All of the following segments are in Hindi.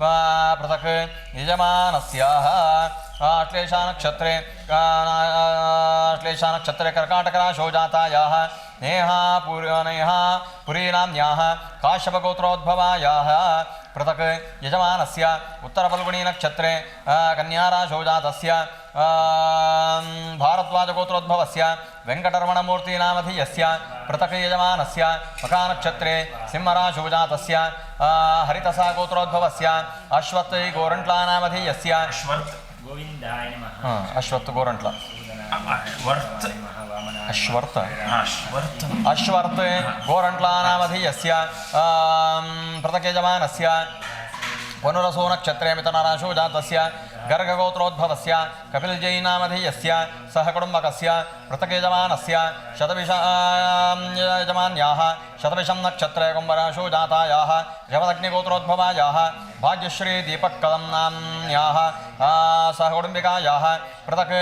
पृथक् यजमानस्याः श्लेषानक्षत्रे कर्काटकराशौ जातायाः नेहा पुरीनाम्याः काश्यपगोत्रोद्भवायाः पृथक् यजमानस्य उत्तरफल्गुणीनक्षत्रे कन्याराशौ जातस्य भारद्वाजगोत्रोद्भवस्य वेङ्कटरमणमूर्तिनामधीयस्य पृथक् यजमानस्य मखानक्षत्रे सिंहराशौ जातस्य हरितसा गोत्रोद्भवस्य अश्वत् गोरण्ट्लानामधीयस्य गोविन्दाय नमः अश्वत् गोरण्ट्ल अश्वर्त गोरण्ट्लानामधीयस्य पृथक् यजमानस्य पुनरसो नक्षत्रे मिथुनराशौ जातस्य गर्गगोत्रोद्भवस्य कपिलजैनामधीयस्य सह कुटुम्बकस्य पृथक् यजमानस्य यजमान्याः शतविषं नक्षत्रे कुम्भराशौ जातायाः जमदग्निगोत्रोद्भवायाः भाग्यश्री दीपक्कलं नाम्न्याः सह कुटुम्बिकायाः पृथक्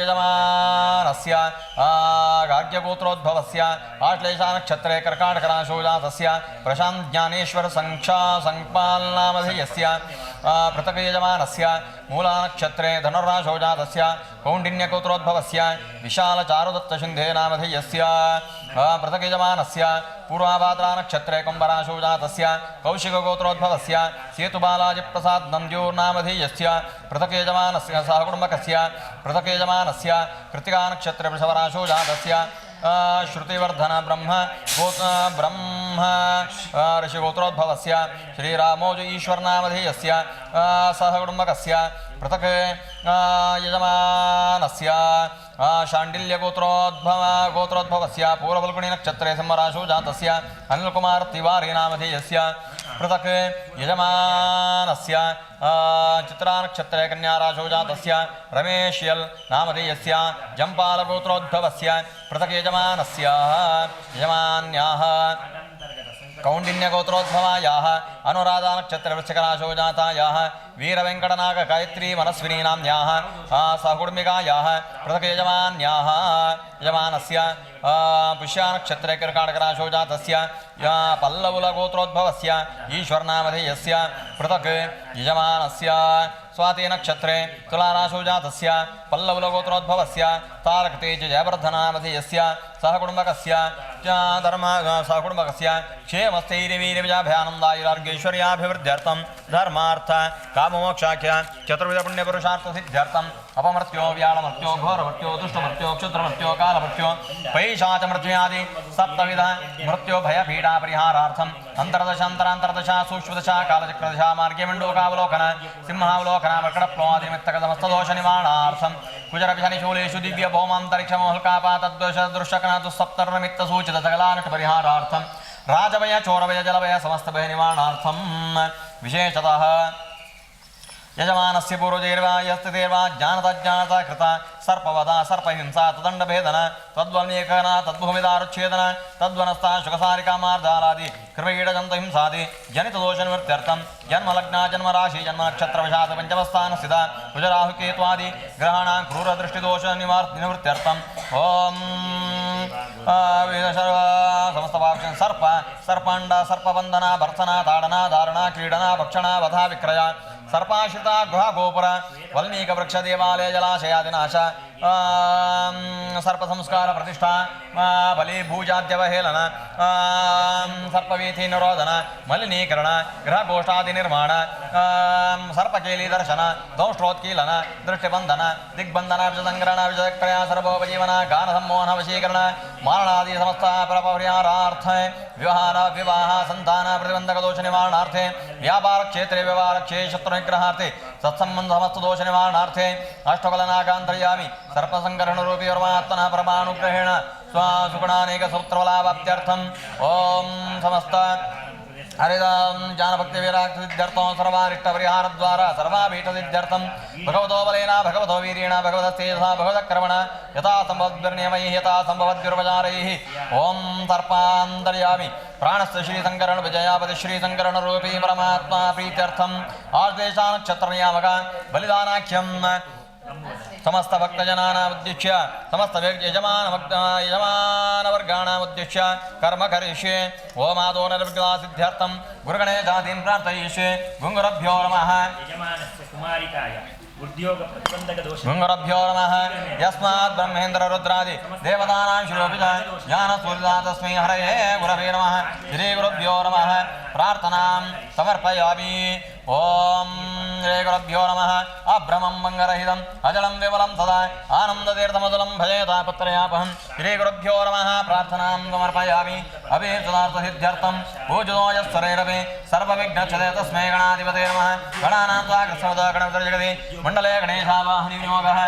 यजमानस्य गार्ग्यगोत्रोद्भवस्य आश्लेषानक्षत्रे कर्काटकराशौ जातस्य प्रशान्त ज्ञानेश्वर संपालनामधीयस्य पृथक् यजमानस्य मूलानक्षत्रे धनुर्राशौ जातस्य कौण्डिन्यगोत्रोद्भवस्य विशालचारुदत्तशिन्धेनामधीयस्य पृथक् यजमानस्य पूर्वाभाद्रानक्षत्रे कुम्भराशौ जातस्य कौशिकगोत्रोद्भवस्य सेतुबालाजिप्रसाद नन्द्योर्नामधीयस्य पृथक् यजमानस्य सहकुटुम्बकस्य पृथक् यजमानस्य कृत्तिकानक्षत्रे वृषभराशौ जातस्य श्रुतिवर्धन ब्रह्म ऋषिगोत्रोद्भवस्य श्रीरामोज ईश्वरनामधेयस्य सहकुटुम्बकस्य पृथक् यजमानस्य शाण्डिल्यगोत्रोद्भवस्य पूर्वफल्गुणीनक्षत्रे सिंहराशौ जातस्य अनिलकुमार तिवारी नामधेयस्य पृथक् यजमानस्य चित्रानक्षत्रे कन्याराशौ जातस्य रमेश्यल नामधेयस्य जम्पालगोत्रोद्भवस्य पृथक् यजमानस्य यजमान्याः कौण्डिन्यगोत्रोद्भवायाः अनुराधानक्षत्रवृश्चिकराशौ जातायाः वीरवेङ्कटनाग गायत्री मनस्विनी नाम्न्याः सहकुटुम्बिकायाः पृथक् यजमान्याः यजमानस्य पुष्यानक्षत्रे कर्काटकराशौ जातस्य पल्लवुलगोत्रोद्भवस्य ईश्वरनामधेयस्य पृथक् यजमानस्य स्वातिनक्षत्रे तुलाराशौ जातस्य पल्लवुलगोत्रोद्भवस्य तारकतेज जयवर्धनामधेयस्य सहकुटुम्बकस्य सहकुटुम्बकस्य क्षेमस्थैर्यवीर्यविजाभ्यानन्दायुरार्गैश्वर्याभिवृद्ध्यर्थं धर्मार्थ काममोक्षाख्य चतुर्विधपुण्यपुरुषार्थसिद्ध्यर्थम् अपमृत्यो व्याळमृत्यो घोरमृत्यो दुष्टमृत्यो क्षुद्रमृत्यो कालमृत्यो पैशाचमृत्युयादि सप्तविध मृत्यो भयपीडापरिहारार्थम् अन्तर्दशान्तरान्तर्दशा सूक्ष्मदशा कालचक्रदशा मार्गे मण्डूकावलोकन सिंहावलोकन मकटप्लोदिमित्तकदमस्तदोषनिवारणार्थं कुजरभिशनिशूलेषु दिव्यभौमान्तरिक्षमोल्कापातद्वेषदृश्यकनादुःसप्तर्वमित्तसूचितसकलानटपरिहारार्थं राजवय चोरवय जलवय समस्तभयनिवारणार्थं विशेषतः यजमानस्य पूर्वजैर्वा यस्तिर्वा ज्ञानता कृता सर्पवधा सर्पहिंसा तदण्डभेदन तद्वल्मीकरण तद्भूमिदारुच्छेदन तद्वनस्ता शुकसारिका मार्जालादि कृपीडजन्तहिंसादि जनितदोषनिवृत्त्यर्थं जन्मलग्ना जन्मराशि जन्मनक्षत्रवशात् पञ्चमस्थानस्थिता कुजराहुकेत्वादि ग्रहाणां क्रूरदृष्टिदोषनिवृत्त्यर्थं ॐ समस्तपाक्षं सर्प सर्पाण्ड सर्पबन्धना भर्सना ताडना धारणा क्रीडना भक्षणा वधा विक्रया सर्पाश्रिता गुहा गोपुर वल्मीकवृक्ष देवालय जलाशयादिनाश सर्प संस्कार प्रतिष्ठा बलि भूजाद्यवहेलन सर्पवीथि निरोधन मलिनीकरण गृहगोष्ठादि निर्माण सर्पकेली दर्शन दंष्ट्रोत्कीलन दृष्टिबंधन दिग्बंधन विजसंग्रहण विजयक्रया सर्वोपजीवन गान सम्मोहन वशीकरण मारणादि समस्त परपरिहारार्थ विवाह विवाह संतान प्रतिबंधक दोष निवारणार्थे व्यापार क्षेत्रे व्यवहार क्षेत्र शत्रु निग्रहार्थे सत्संबंध समस्त दोष निवारणार्थे अष्टकलनागांतर्यामि सर्पसंकरण रूपी परमात्मनः परमानुग्रहेण स्वसुगुणानेक सूत्रफलाप्त्यर्थम् ओम समस्त हरिदां ज्ञानभक्तिविराक्तिसिद्ध्यर्थं सर्वारिष्टपरिहारद्वारा सर्वाभीष्टसिद्ध्यर्थं भगवतो बलेन भगवतो वीर्येण भगवतस्तेजसा भगवतक्रमण यथा सम्भवद्भिर्नियमैः यथा सम्भवद्भिर्वचारैः ॐ सर्पान्तर्यामि प्राणस्य श्रीशङ्करण विजयापति श्रीशङ्करणरूपी परमात्मा प्रीत्यर्थम् आश्लेषानक्षत्रनियामक बलिदानाख्यं समस्त भक्तजनानामुद्दिश्य समस्त यजमानवर्गाणामुद्दिश्य कर्म करिष्ये ओम आदो निर्विघ्नसिद्ध्यर्थं गुरुगणेशादीन् प्रार्थयिष्ये गुरुभ्यो नमः यजमानस्य कुमारिकाय उद्योगप्रतिबन्धकदोषः गुरुभ्यो नमः यस्मात् ब्रह्मेन्द्र रुद्रादि देवतानां शिरोपितः ज्ञानसूर्यदा तस्मै हरये गुरवे नमः श्री गुरुभ्यो नमः प्रार्थनां समर्पयामि ओम श्री गुरुभ्यो नमः अभ्रमं मंगरहितं अजलं विमलं सदा आनन्दतीर्थमतुलं भजेता पुत्रयापहं श्री गुरुभ्यो नमः प्रार्थनां समर्पयामि अभीष्टदार्थसिद्ध्यर्थं पूजितोऽयस्वरैरपि सर्वविघ्नच्छते तस्मै गणाधिपते नमः गणानां त्वा कृष्णोदा गणपतिर्जगति मण्डले गणेशावाहनियोगः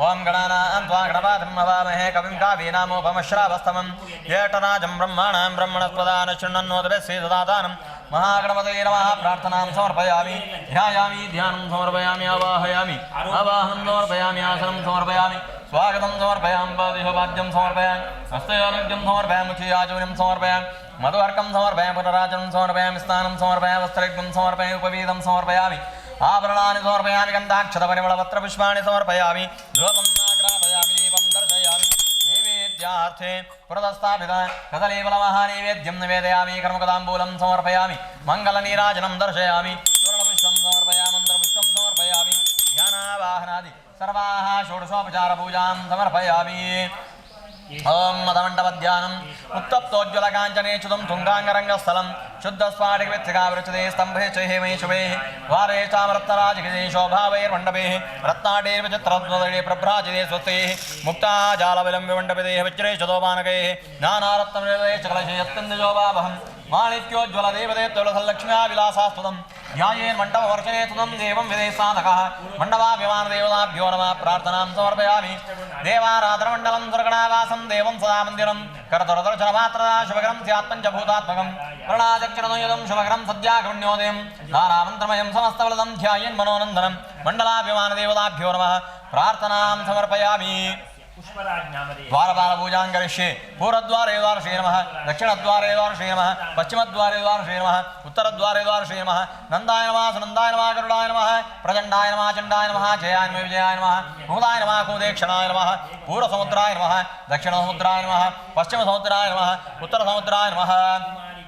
ओम गणानां त्वा गणपतिं नमामहे कविं कावीनामोपमश्रावस्तमं येटराजं ब्रह्माणां ब्रह्मणस्पदान शृण्वन्नोदभिः सदातानं महागणपतये नमः प्रार्थनां समर्पयामि ध्यायामि ध्यानं समर्पयामि आवाहयामि आवाहनं समर्पयामि आसनं समर्पयामि स्वागतं समर्पयामि पादिशोपाद्यं समर्पयामि हस्तयोनित्यं समर्पयामि मुखियाचमनीं समर्पयामि मधुवर्कं समर्पयामि पुनराचनं समर्पयामि स्नानं समर्पयामि वस्त्रयुग्मं समर्पयामि उपवीतं समर्पयामि आभरणानि समर्पयामि गन्धाक्षतपरिमलपत्रपुष्पाणि समर्पयामि धूपं नाग्रापयामि दीपं दर्शयामि नैवेद्यार्थे पुरदस्तापित कदलीफलमहानैवेद्यं निवेदयामि कर्मकदाम्बूलं समर्पयामि मङ्गलनीराजनं दर्शयामि सुवर्णपुष्पं समर्पयामि मन्त्रपुष्पं समर्पयामि ध्यानावाहनादि सर्वाः षोडशोपचारपूजां समर्पयामि ओम मदमण्डपध्यानम् उत्तप्तोज्ज्वलकाञ्चनेच्युतं तुङ्गाङ्गरङ्गस्थलं शुद्धस्फाटिकवित्सिकावृच्छते स्तम्भे च हेमे शुभेः द्वारे चामरत्नराजगिरे शोभावैर्मण्डपेः रत्नाटेर्विचित्रद्वदळे प्रभ्राजिते स्वस्तेः मुक्ताजालविलम्बिमण्डपितेः वज्रेशतोपानकैः नानारत्ननिलये च कलशे यत्कन्दजोभावहं माणिक्योज्ज्वलदेवते तुलसल्लक्ष्म्या विलासास्तुतं ध्यायेन्मण्डपवर्षणे तुतं देवं विदेः साधकः मण्डपाभिमानदेवताभ्यो नमः प्रार्थनां समर्पयामि देवाराधनमण्डलं दुर्गणावासं देवं सदा मन्दिरं करतरदर्शनमात्रदा शुभकरं स्यात्पञ्चभूतात्मकं प्रणादक्षिणयुतं शुभकरं सद्यागमण्योदयं दानामन्त्रमयं समस्तफलदं ध्यायेन् मनोनन्दनं मण्डलाभिमानदेवताभ्यो नमः प्रार्थनां समर्पयामि द्वारपालपूजां करिष्ये पूर्वद्वारे द्वारश्री नमः दक्षिणद्वारे द्वारश्री नमः पश्चिमद्वारे द्वारश्री नमः उत्तरद्वारे द्वारश्री नमः नन्दाय नमः सुनन्दाय नमः गरुडाय नमः प्रचण्डाय नमः चण्डाय नमः जयाय नमः विजयाय नमः कुमुदाय नमः कुमुदेक्षणाय नमः पूर्वसमुद्राय नमः दक्षिणसमुद्राय नमः पश्चिमसमुद्राय नमः उत्तरसमुद्राय नमः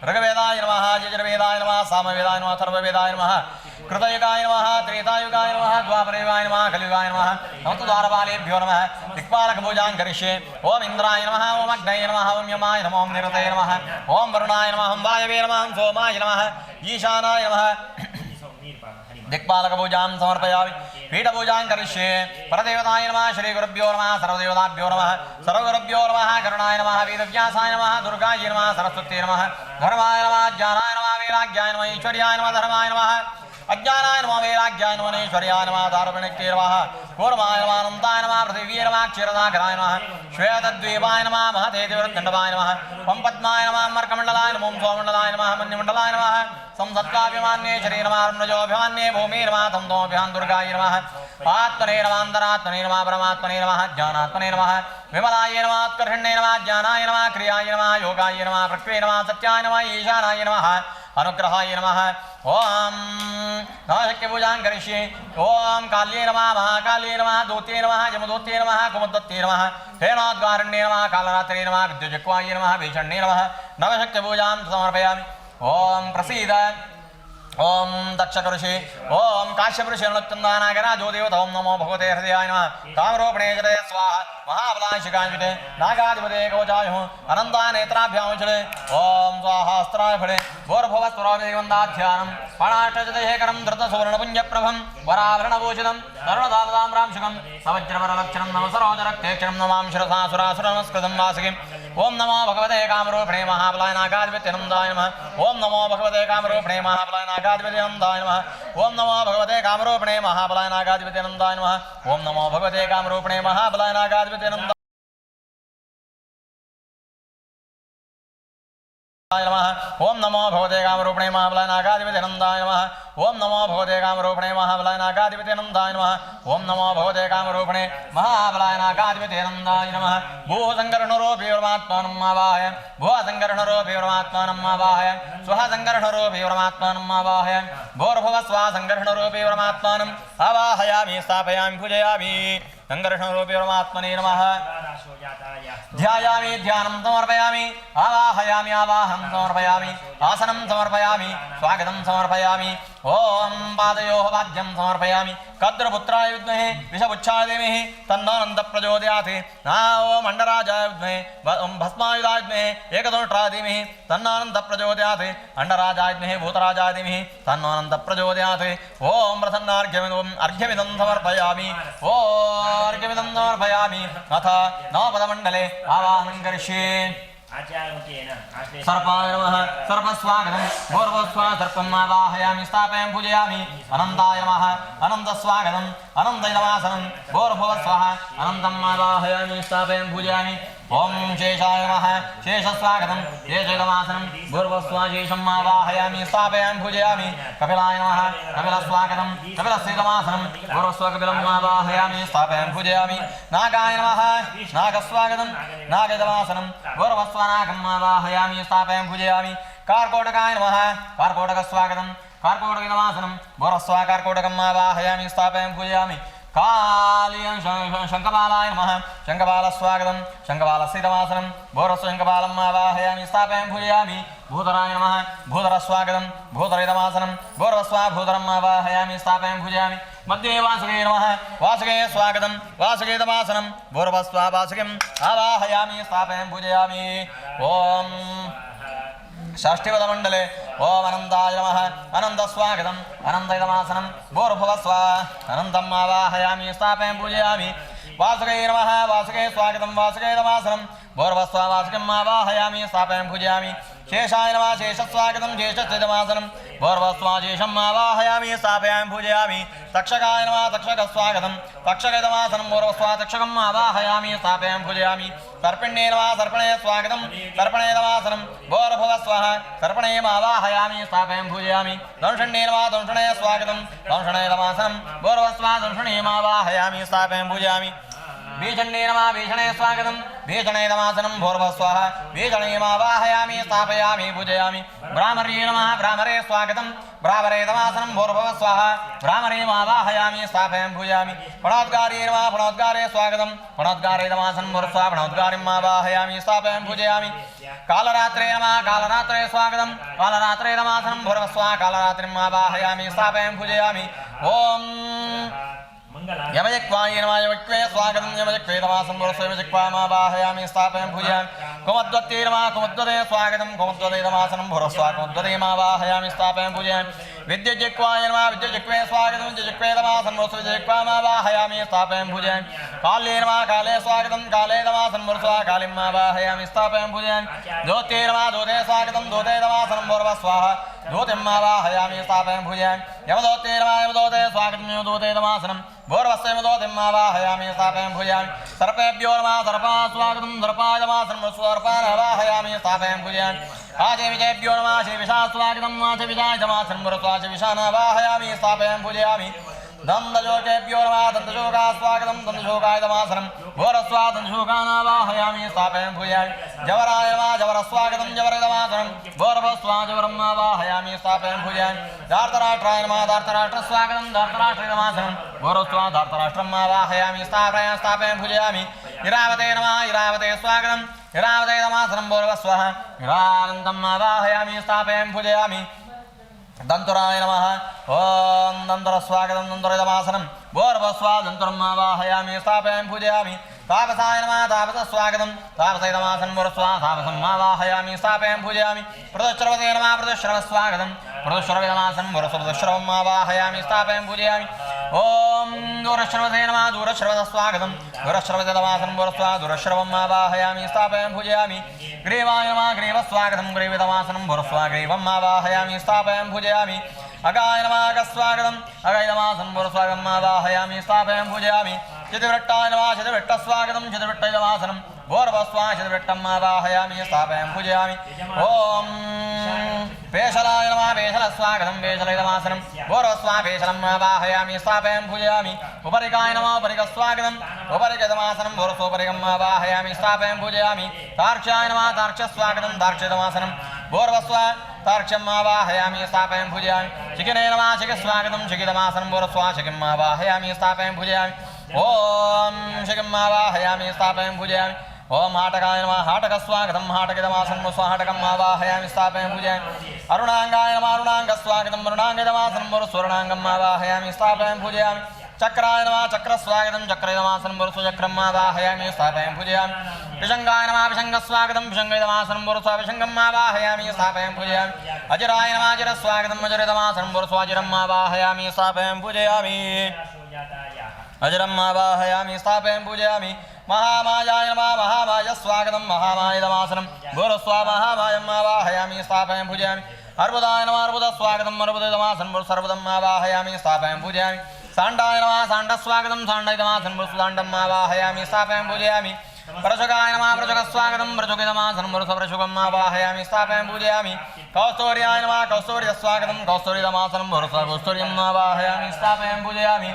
ऋग्वेदाय नमः यजुर्वेदाय नमः सामवेदाय नमः अथर्ववेदाय नमः कृतयुगाय नमः त्रेतायुगाय नमः द्वापरयुगाय नमः कलियुगाय नमः नमस्तुद्वारपालेभ्यो नमः दिक्पालकपूजां करिष्ये ओम इन्द्राय नमः ओम अग्नये नमः ओम यमाय नमः ओम निरतये नमः ओम वरुणाय नमः ओम वायवे नमः ओम सोमाय नमः ईशानाय नमः दिक्पालकपूजां समर्पयामि पीठपूजां करिष्ये परदेवताय नमः श्रीगुरुभ्यो नमः सर्वदेवताभ्यो नमः सर्वगुरुभ्यो नमः करुणाय नमः वेदव्यासाय नमः दुर्गायै नमः सरस्वत्यै नमः धर्माय नमः ज्ञानाय नमः वैराग्याय नमः ईश्वर्याय नमः धर्माय नमः अज्ञानाय नमः वैराग्याय नमः ईश्वर्याय नमः दारुणिक्ये नमः कूर्माय नमः अनन्ताय नमः पृथिव्यै नमः क्षीरसागराय नमः श्वेतद्वीपाय नमः महते दिवृत्तण्डवाय नमः ओम पद्माय नमः मर्कमण्डलाय नमः ओम सोमण्डलाय नमः मन्यमण्डलाय नमः संसत्त्वाभिमान्ये शरीर नमः रम्रजोऽभिमान्ये भूमि नमः तमोऽभिमान् दुर्गाय नमः आत्मने नमः अन्तरात्मने नमः परमात्मने नमः ज्ञानात्मने नमः विमलाय नमः उत्कर्षण्ये नमः ज्ञानाय नमः क्रियाय नमः योगाय नमः प्रकृते नमः सत्याय नमः ईशानाय नमः अनुग्रहाय नमः ओम नवशक्तिपूजां करिष्ये ओम काल्ये नमः महाकाल्ये नमः दूत्ये नमः यमदूत्ये नमः कुमुदत्ते नमः हेनोद्गारण्ये नमः कालरात्रे नमः विद्युज्जक्वाय नमः भीषण्ये नमः नवशक्तिपूजां समर्पयामि ओम प्रसीद ओम दक्षकऋषि ओम काश्यपऋषि अनुत्तन्दानागराजो देवता ओम नमो भगवते हृदयाय नमः कामरूपिणे जटे स्वाहा महाबलाशिकाञ्जुटे नागाधिपते कवचायुः अनन्ताय नेत्राभ्यामुचले ओम स्वाहास्त्राय फले भोर्भुवस्वराभिवन्दाध्यानं पणाष्टजतेकरं धृतसुवर्णपुञ्जप्रभं वराभरणभूषितं तरुणदातां रांशुकं सवज्रवरलक्षणं नवसरोजरक्तेक्षणं नमां शिरसा सुरासुरनमस्कृतं वासुकिम् ओम नमो भगवते कामरूपिणे महाबलाय नागाधिपत्यनन्दाय नमः ओम नमो भगवते कामरूपिणे महाबलाय नागाधिपत्यनन्दाय नमः ओम नमो भगवते कामरूपिणे महाबलाय नागाधिपत्यनन्दाय नमः ओम नमो भगवते कामरूपिणे महाबलाय नागाधिपत्यनन्दाय नमः ओम नमो भगवते कामरूपिणे महाबलाय नागाधिपत्यनन्दाय नमः ओम नमो भगवते कामरूपिणे महाबलाय नागाधिपत्यनन्दाय नमः ओम नमो भगवते कामरूपिणे महाबलाय नागाधिपत्यनन्दाय नमः भूसङ्कर्षणरूपी परमात्मानं आवाहय भुवसङ्कर्षणरूपी परमात्मानं आवाहय स्वःसङ्कर्षणरूपी परमात्मानं आवाहय भूर्भुवः स्वःसङ्कर्षणरूपी परमात्मानं आवाहयामि स्थापयामि पूजयामि संघर्षणरूपे परमात्मने नमः शिवादाशो जाताय ध्यायामि ध्यानं समर्पयामि आवाहयामि आवाहं समर्पयामि आसनं समर्पयामि स्वागतं समर्पयामि ॐ पादयोः वाद्यं समर्पयामि कद्रपुत्राय विद्महे विषपुच्छाय धीमहि तन्नोऽनन्तः प्रचोदयात् ॐ अण्डराजाय विद्महे भस्मायुधाय विद्महे एकदोष्ट्राय धीमहि तन्नोऽनन्तः प्रचोदयात् अण्डराजाय विद्महे भूतराजाय धीमहि तन्नोऽनन्तः प्रचोदयात् ॐ प्रसन्नार्घ्यमिदं समर्पयामि ॐ अर्घ्यमिदं समर्पयामि अथ नवपदमण्डले आवाहनं करिष्ये आचार्यमुखेन आश्लेषः सर्पाय नमः सर्पस्वागतं भूर्भुवस्वा सर्पम् आवाहयामि स्थापयामि पूजयामि अनन्ताय नमः अनन्तस्वागतम् अनन्तैनमासनं भूर्भुवस्वः अनन्तम् आवाहयामि स्थापयामि पूजयामि ॐ शेषाय नमः शेषस्वागतं शेषैनमासनं भूर्भुवस्वा शेषम् आवाहयामि स्थापयामि पूजयामि कपिलाय नमः कपिलस्वागतं कपिलस्यैनमासनं भूर्भुवस्वा कपिलम् आवाहयामि स्थापयामि पूजयामि नागाय नमः नागस्वागतं नागैनमासनं भूर्भुवस्वा नागम् आवाहयामि स्थापयामि पूजयामि कार्कोटकाय नमः कार्कोटकस्वागतं कार्कोटकैनमासनं भूर्भुवस्वा कार्कोटकम् आवाहयामि स्थापयामि पूजयामि शङ्खपालाय नमः शङ्खपालस्वागतं शङ्खपालस्यैनमासनं भूर्भुवस्वा शङ्खपालम् आवाहयामि स्थापयामि पूजयामि भूधराय नमः भूधरस्वागतं भूधरैनमासनं भूर्भुवस्वा भूधरम् आवाहयामि स्थापयामि पूजयामि मध्ये वासुके नमः वासुके स्वागतं वासुकेतमासनं भूर्भुवस्वा वासुकिम् आवाहयामि स्थापयामि पूजयामि ॐ षष्ठीपदमण्डले ॐ अनन्ताय नमः अनन्तस्वागतम् अनन्तैनमासनं भूर्भुवस्वा अनन्तम् आवाहयामि स्थापयामि पूजयामि वासुके नमः वासुके स्वागतं वासुकेतमासनं भूर्भुवस्वा वासुकिम् आवाहयामि स्थापयामि पूजयामि शेषाय नमः शेषस्वागतं शेषस्यैनमासनं भूर्भुवस्वा शेषम् आवाहयामि स्थापयामि पूजयामि तक्षकाय नमः तक्षकस्वागतं तक्षकैनमासनं भूर्भुवस्वा तक्षकम् आवाहयामि स्थापयामि पूजयामि सर्पिण्ये नमः सर्पणे स्वागतं सर्पणैनमासनं भूर्भुवस्वः सर्पणेयम् आवाहयामि स्थापयामि पूजयामि दंशण्ये नमः दंशणे स्वागतं दंशणैनमासनं भूर्भुवस्वा दंशणेयम् आवाहयामि स्थापयामि पूजयामि भीषणे नमः भीषणे स्वागतं भीषणैनमासनं भूर्भुवस्वः भीषणेयमावाहयामि स्थापयामि पूजयामि ब्राह्मणे नमः ब्राह्मणे स्वागतं ब्राह्मणैनमासनं भूर्भुवस्वः ब्राह्मणेयमावाहयामि स्थापयामि पूजयामि प्रणोद्गारे नमः प्रणोद्गारे स्वागतं प्रणोद्गारेनमासनं भूर्भुवस्वः प्रणोद्गारिम् आवाहयामि स्थापयामि पूजयामि कालरात्रे नमः कालरात्रे स्वागतं कालरात्रेनमासनं भूर्भुवस्वः कालरात्रिम् आवाहयामि स्थापयामि पूजयामि ॐ यमजक्वाय नमः यमजक्वे स्वागतं यमजक्वे नमासं भूर्भुवस्वः यमजक्वामावाहयामि स्थापयामि पूजयामि कुमुद्वत्ते नमः कुमुद्वते स्वागतं कुमुद्वते नमासनं भूर्भुवस्वः कुमुद्वतेमावाहयामि स्थापयामि पूजयामि विद्युज्जक्वाय नमः विद्युज्जक्वे स्वागतं विद्युज्जक्वे नमासं भूर्भुवस्वः विद्युज्जक्वामावाहयामि स्थापयामि पूजयामि काले नमः काले स्वागतं काले नमासं भूर्भुवस्वः कालिम् आवाहयामि स्थापयामि पूजयामि दोते नमः दोते स्वागतं दोते नमासनं भूर्भुवस्वः दोतिम् आवाहयामि स्थापयामि पूजयामि यमदोते नमः यमदोते स्वागतं यमदोते नमासनं भूर्भुवस्वः यमदोतिम् आवाहयामि स्थापयामि पूजयामि सर्पेभ्यो नमः सर्पाः स्वागतं सर्पाय नमासनं सर्पान् आवाहयामि स्थापयामि पूजयामि आचेविषेभ्यो नमः आचेविषाः स्वागतं आचेविषाय नमासनं भूर्भुवस्वः आचेविषान् आवाहयामि स्थापयामि पूजयामि दन्तशोकेभ्यो नमः दन्तशोकाः स्वागतं दन्तशोकाय नमासनं भूर्भुवस्वः दन्तशोकान् आवाहयामि स्थापयामि पूजयामि जवराय नमः जवरस्वागतं जवरैनमासनं भूर्भुवस्वः जवरम् आवाहयामि स्थापयामि पूजयामि धार्तराष्ट्राय नमः धार्तराष्ट्रस्वागतं धार्तराष्ट्रेणमासनं भूर्भुवस्वः धार्तराष्ट्रम् आवाहयामि स्थापयामि पूजयामि इरावते नमः इरावते स्वागतं इरावते नमासनं भूर्भुवस्वः इरावन्तम् आवाहयामि स्थापयामि पूजयामि दन्तुराय नमः ॐ दन्तुरस्वागतं दन्तुरैनमासनं भूर्भुवस्वः दन्तुरम् आवाहयामि स्थापयामि पूजयामि तापसाय नमः तापसस्वागतं तापसैनमासनं भूर्भुवस्वः तापसम् आवाहयामि स्थापयामि पूजयामि प्रदुश्रवते नमः प्रदुश्रवस्वागतं प्रदुश्रवैनमासनं भूर्भुवस्वः प्रदुश्रवम् आवाहयामि स्थापयामि पूजयामि ॐ दूरश्रवते नमः दूरश्रवस्वागतं दूरश्रवैनमासनं भूर्भुवस्वः दूरश्रवम् आवाहयामि स्थापयामि पूजयामि ग्रीवाय नमः ग्रीवस्वागतं ग्रीवितमासनं भूर्भुवस्वः ग्रीवम् आवाहयामि स्थापयामि पूजयामि अगाय नमः अगस्वागतं अगैनमासनं भूर्भुवस्वः आवाहयामि स्थापयामि पूजयामि चितिवृट्टाय नमः चितिवृट्टस्वागतं चितिवृट्टैनमासनं भूर्भुवस्वः चितिवृट्टम् आवाहयामि स्थापयामि पूजयामि ॐ पेशलाय नमः पेशलस्वागतं पेशलैनमासनं भूर्भुवस्वः पेशलम् आवाहयामि स्थापयामि पूजयामि उपरिकाय नमः उपरिकस्वागतं उपरिकैनमासनं भूर्भुवस्वः उपरिकम् आवाहयामि स्थापयामि पूजयामि तार्क्ष्याय नमः तार्क्ष्यस्वागतं तार्क्ष्यैनमासनं भूर्भुवस्वः तार्क्ष्यम् आवाहयामि स्थापयामि पूजयामि चिकिने नमः चिकिस्वागतं चिकितमासनं भूर्भुवस्वः चिकिम् आवाहयामि स्थापयामि पूजयामि ओम शिखमावाहयामि स्थापयामि पूजयामि ओम हाटकाय नमः हाटकस्वागतं हाटकिदमासनं स्वाहाटकम् आवाहयामि स्थापयामि पूजयामि अरुणांगाय नमः अरुणांगस्वागतं अरुणांगदमासनं स्वर्णांगम् आवाहयामि स्थापयामि पूजयामि चक्राय नमः चक्रस्वागतं चक्रैदमासनं स्वचक्रम् आवाहयामि स्थापयामि पूजयामि विशंगाय नमः विशंगस्वागतं विशंगैदमासनं विशंगम् आवाहयामि स्थापयामि पूजयामि अजराय नमः अजरस्वागतं अजरैदमासनं स्वजरम् आवाहयामि स्थापयामि पूजयामि अजरम् आवाहयामि स्थापयामि पूजयामि महामायाय नमः महामायस्वागतं महामायदमासनं गुरुस्वा महामायम् आवाहयामि स्थापयामि पूजयामि अर्बुदाय नमः अर्बुदस्वागतं अर्बुदमासनं सर्वदम् आवाहयामि स्थापयामि पूजयामि सांडाय नमः सांडस्वागतं सांडैदमासनं सांडम् आवाहयामि स्थापयामि पूजयामि प्रचुकाय नमः प्रचुकस्वागतं प्रचुकिदमासनं वृषभृषुकम् आवाहयामि स्थापयामि पूजयामि कौस्तूर्याय नमः कौस्तूर्यस्वागतं कौस्तूर्यदमासनं कौस्तूर्यम् आवाहयामि स्थापयामि पूजयामि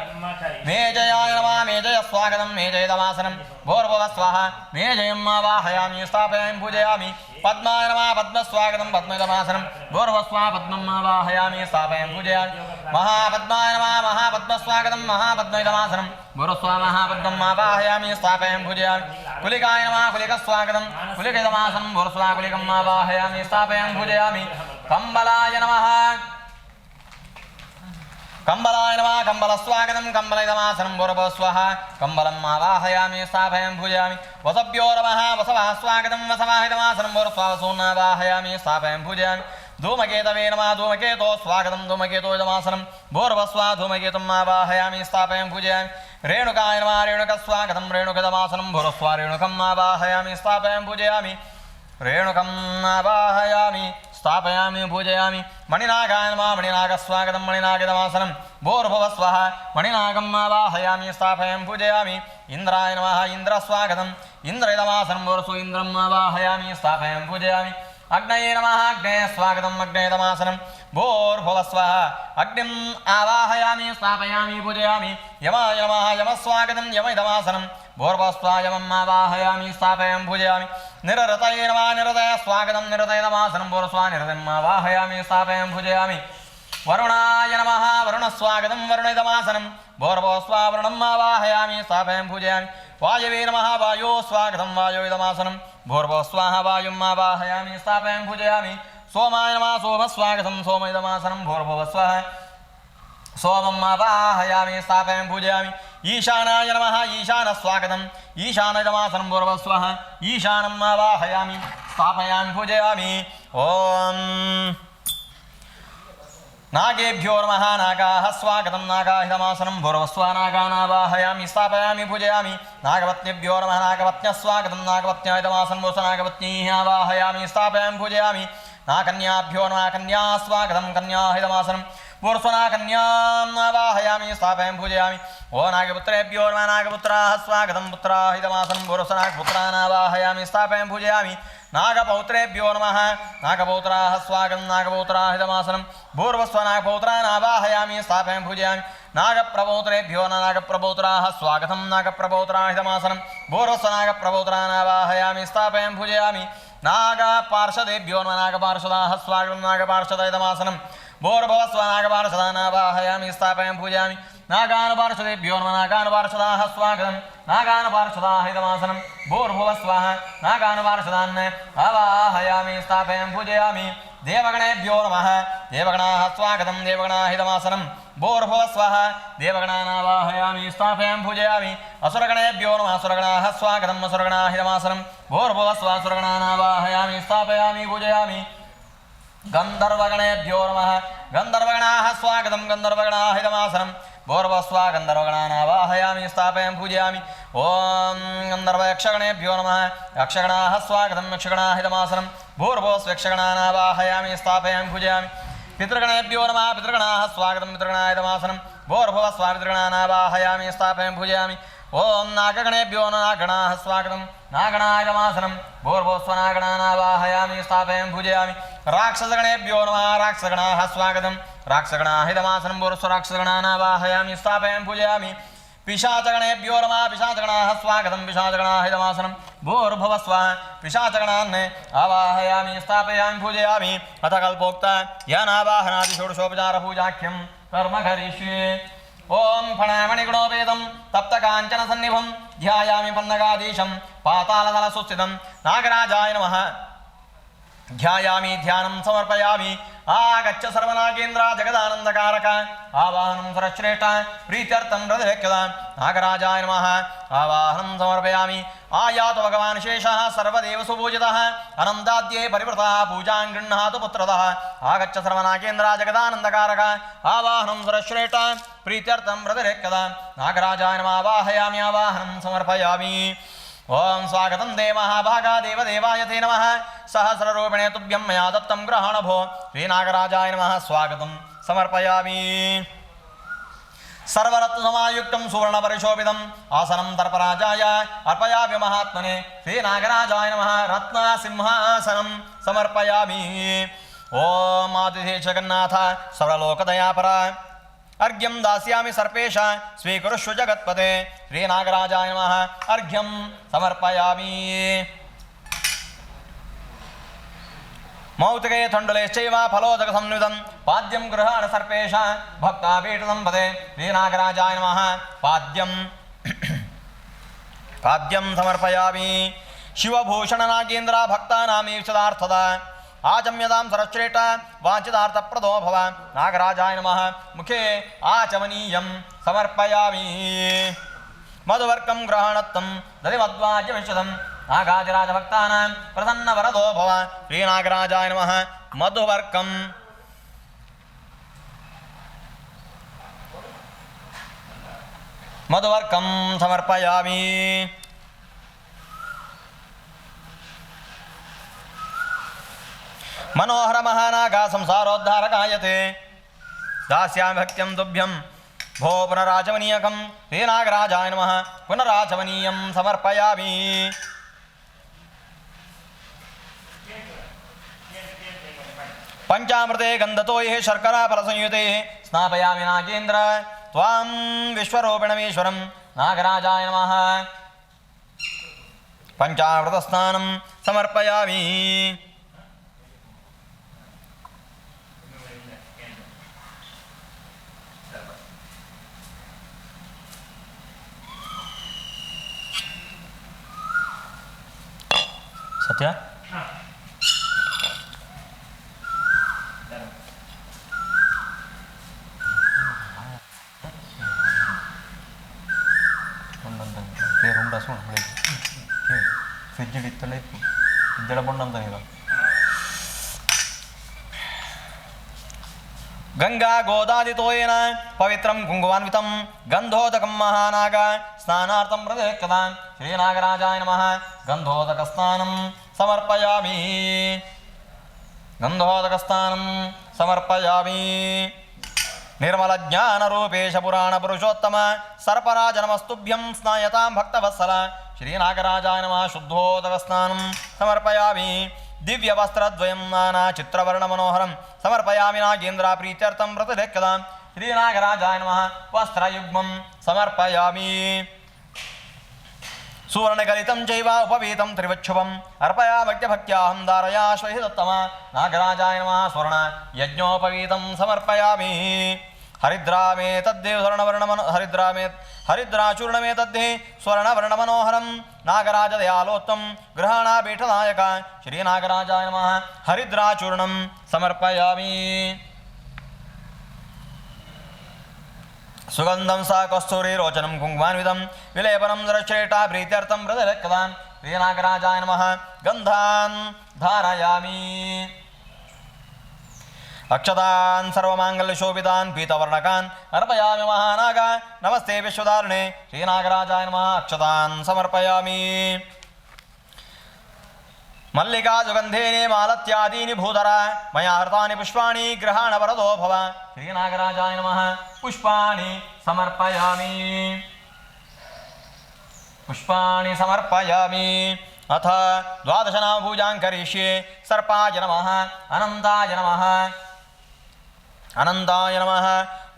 मेजयाय नमः मेजयस्वागतं मेजयदमासनं भूर्भुवस्वाहा मेजयम् आवाहयामि स्थापयामि पूजयामि पद्माय नमः पद्मस्वागतं पद्मैदमासनं भूर्भुवस्वाहा पद्मम् आवाहयामि स्थापयामि पूजयामि महापद्माय नमः महापद्मस्वागतं महापद्मैदमासनं भूर्भुवस्वाहा महापद्मम् आवाहयामि स्थापयामि पूजयामि कुलिकाय नमः कुलिकस्वागतं कुलिकैदमासनं भूर्भुवस्वाहा कुलिकम् आवाहयामि स्थापयामि पूजयामि कंबलाय नमः कंबलाय नमः कंबलस्वागतं कंबलैदमासनं भूर्भुवस्वाहा कंबलम् आवाहयामि स्थापयामि पूजयामि वसभ्यो नमः वसवः स्वागतं वसवाहिदमासनं भूर्भुवस्वाहा वसूनावाहयामि स्थापयामि पूजयामि धूमकेतवे नमः धूमकेतो स्वागतं धूमकेतोदमासनं भूर्भुवस्वाहा धूमकेतुम् आवाहयामि स्थापयामि पूजयामि रेणुकाय नमः रेणुकस्वागतं रेणुकदमासनं भूर्भुवस्वाहा रेणुकम् आवाहयामि स्थापयामि पूजयामि रेणुकम् आवाहयामि स्थापयामि पूजयामि मणिनागाय नमः मणिनागस्वागतं मणिनागदमासनं भूर्भुवस्वाहा मणिनागम् आवाहयामि स्थापयामि पूजयामि इन्द्राय नमः इन्द्रस्वागतं इन्द्रैदमासनं भूर्भुवस्वाहा इन्द्रम् आवाहयामि स्थापयामि पूजयामि अग्नये नमः अग्नये स्वागतम् अग्नयदमासनं भूर्भुवस्वाहा अग्निम् आवाहयामि स्थापयामि पूजयामि यमाय नमः यमस्वागतं यमैदमासनं भूर्भुवस्वाहा यमम् आवाहयामि स्थापयामि पूजयामि निरृतये नमः निरृतय स्वागतं निरृतयदमासनं भूर्भुवस्वाहा निरृतम् आवाहयामि स्थापयामि पूजयामि वरुणाय नमः वरुणस्वागतं वरुणैदमासनं भूर्भुवस्वाहा वरुणम् आवाहयामि स्थापयामि पूजयामि वायवे नमः वायो स्वागतं वायोदमासनं भूर्भुवस्वाहा वायुम् आवाहयामि स्थापयामि पूजयामि सोमाय नमः सोमस्वागतं सोमैदमासनं भूर्भुवस्वाहा सोमम् आवाहयामि स्थापयामि पूजयामि ईशानाय नमः ईशानस्वागतं ईशानैदमासनं भूर्भुवस्वाहा ईशानम् आवाहयामि स्थापयामि पूजयामि ओम नागेभ्यो नमः नागाः स्वागतं नागाहिदमासनं भूर्भुवस्वाहा नागानावाहयामि स्थापयामि पूजयामि नागपत्न्यभ्यो नमः नागपत्न्यस्वागतं नागपत्न्याहिदमासनं नागपत्नीः आवाहयामि स्थापयामि पूजयामि नाकन्याभ्यो नमः कन्यास्वागतं कन्याहिदमासनं भूर्भुवस्वाहा कन्याम् आवाहयामि स्थापयामि पूजयामि ओ नागपुत्रेभ्यो नमः नागपुत्राः स्वागतं पुत्राहिदमासनं भूर्भुवस्वाहा नागपुत्रानावाहयामि स्थापयामि पूजयामि नागपौत्रेभ्यो नमः नागपौत्राः स्वागतं नागपौत्राहिदमासनं भूर्भुवस्वाहा नागपौत्रानावाहयामि स्थापयामि पूजयामि नागप्रपौत्रेभ्यो नागप्रपौत्राः स्वागतं नागप्रपौत्राहिदमासनं भूर्भुवस्वाहा नागप्रपौत्रानावाहयामि स्थापयामि पूजयामि नागपार्षदेभ्यो नागपार्षदाः स्वागतं नागपार्षदैदमासनं भूर्भुवस्वाहा नागपार्षदानावाहयामि स्थापयामि पूजयामि नागानुपार्षदेभ्यो नमः नागानुपार्षदाः स्वागतं नागानुपार्षदाहिदमासनं भूर्भुवस्वाहा नागानुपार्षदान् आवाहयामि स्थापयामि पूजयामि देवगणेभ्यो नमः देवगणाः स्वागतं देवगणाहिदमासनं भूर्भुवस्वाहा देवगणानावाहयामि स्थापयामि पूजयामि असुरगणेभ्यो नमः असुरगणाः स्वागतं असुरगणाहिदमासनं भूर्भुवस्वाहा असुरगणानावाहयामि स्थापयामि पूजयामि गन्धर्वगणेभ्यो नमः गन्धर्वगणाः स्वागतं गन्धर्वगणाहिदमासनं भूर्भुवस्वाहा गन्धर्वगणानावाहयामि स्थापयामि पूजयामि ओम गन्धर्वयक्षगणेभ्यो नमः यक्षगणाः स्वागतं यक्षगणाहिदमासनं भूर्भुवस्वाहा यक्षगणानावाहयामि स्थापयामि पूजयामि पितृगणेभ्यो नमः पितृगणाः स्वागतं पितृगणाहिदमासनं भूर्भुवस्वाहा पितृगणानावाहयामि स्थापयामि पूजयामि ओम नागगणेभ्यो नागगणाः स्वागतं नागगणाहिदमासनं भूर्भुवस्वाहा नागगणानावाहयामि स्थापयामि पूजयामि राक्षसगणेभ्यो नमः राक्षसगणाः स्वागतं राक्षसगणाहिदमासनं भूर्भुवस्वाहा राक्षसगणानावाहयामि स्थापयामि पूजयामि पिशाचगणेभ्यो नमः पिशाचगणाः स्वागतं पिशाचगणाहिदमासनं भूर्भुवस्वाहा पिशाचगणान् आवाहयामि स्थापयामि पूजयामि अथ कल्पोक्ता यानावाहनादि षोडशोपचारपूजाख्यं कर्म करिष्ये ओम फणामणिगुणोपेतं तप्तकाञ्चनसन्निभं ध्यायामि पन्नगाधीशं पातालतलसुस्थितं नागराजाय नमः ध्यायामि ध्यानं समर्पयामि आगच्छ सर्वनागेन्द्र जगदानन्दकारक आवाहनं सरश्रेष्ठ प्रीत्यर्थं हृदयक्यदा नागराजाय नमः आवाहनं समर्पयामि आयातु भगवान् शेषः सर्वदेव सुपूजितः अनन्दाद्ये परिवृतः पूजां गृह्णातु पुत्रतः आगच्छ सर्वनागेन्द्र जगदानन्दकारक आवाहनं सरश्रेष्ठ प्रीत्यर्थं हृदयक्यदा नागराजाय नमः आवाहयामि आवाहनं समर्पयामि ओम स्वागतं दे महाभागा देवदेवाय ते नमः सहस्ररूपिणे तुभ्यं मया दत्तं ग्रहण भो श्रीनागराजाय नमः स्वागतं समर्पयामि सर्वरत्नसमायुक्तं सुवर्णपरिशोभितम् आसनं दर्पराजाय अर्पयामि महात्मने श्रीनागराजाय नमः रत्नसिंहासनं समर्पयामि ओम आदिदेव जगन्नाथ सर्वलोकदयापरा अर्घ्यं दास्यामि सर्पेश स्वीकुरुष्व जगत्पते श्रीनागराजाय नमः अर्घ्यं समर्पयामि मौतिके तण्डुलेश्चैव फलोदकसंयुतं पाद्यं गृहाण सर्पेश भक्तापीठसम्पदे श्रीनागराजाय नमः पाद्यं समर्पयामि शिवभूषण नागेन्द्र भक्तानामीक्षदार्थदा आचम्यतां सरश्रेष्ठ वाञ्छितार्थप्रदो भव नागराजाय नमः मुखे आचमनीयं समर्पयामि मधुवर्कं ग्रहणत्वं दधिमद्वाज्यमिश्रितं नागादिराजभक्तानां प्रसन्नवरदो भव श्रीनागराजाय नमः मधुवर्कं समर्पयामि मनोहर महानागा संसारोद्धारकायते दास्यामि भक्त्यं तुभ्यं भो पुनराचमनीयकं श्रीनागराजाय नमः पुनराचमनीयं समर्पयामि पंचामृते गन्धतो ये शर्करा फलसंयुते स्नापयामि नागेन्द्र त्वां विश्वरूपिणमीश्वरं नागराजाय नमः पंचामृतस्नानं समर्पयामि सत्य गंगा गोदादितोयेन पवित्रं कुङ्कुमान्वितं गन्धोदकं महानाग स्नानार्थं प्रदक्षिणां श्रीनागराजाय नमः गन्धोदकस्नानं समर्पयामि निर्मलज्ञानरूपेश पुराणपुरुषोत्तम सर्पराज नमस्तुभ्यं स्नायतां भक्तवत्सल श्रीनागराजाय नमः शुद्धोदकस्नानं समर्पयामि दिव्यवस्त्रद्वयं नानाचित्रवर्णमनोहरं समर्पयामि नागेन्द्र प्रीत्यर्थं प्रतिलेख्यतां श्रीनागराजाय नमः वस्त्रयुग्मं समर्पयामि सुवर्णगलितं चैव उपवीतं त्रिवच्छुभम् अर्पयामज्ञभक्त्याहं धारयाश्वहि दत्तम नागराजाय नमः स्वर्ण यज्ञोपवीतं समर्पयामि हरिद्रामे तद्धे हरिद्राचूर्णमे तद्धे स्वर्णवर्णमनोहरं नागराजदयालोत्तं ग्रहाणापीठनायक श्रीनागराजाय नमः हरिद्राचूर्णं समर्पयामि सुगंधं सा कस्तूरी रोचनं कुङ्कुमान्वितं विलेपनं दरश्रेष्ठा प्रीत्यर्थं हृदयलेख्यतां श्रीनागराजाय नमः गन्धान् धारयामि अक्षतान् सर्वमाङ्गल्यशोभितान् पीतवर्णकान् अर्पयामि महानाग नमस्ते विश्वधारिणे श्रीनागराजाय नमः अक्षतान् समर्पयामि मल्लिका सुगन्धेने मालत्यादीनि भूधरा मया हृतानि पुष्पाणि ग्रहाणवरदो भव श्रीनागराजाय नमः पुष्पाणि समर्पयामि अथ द्वादशनामपूजां करिष्ये सर्पाय नमः अनन्ताय नमः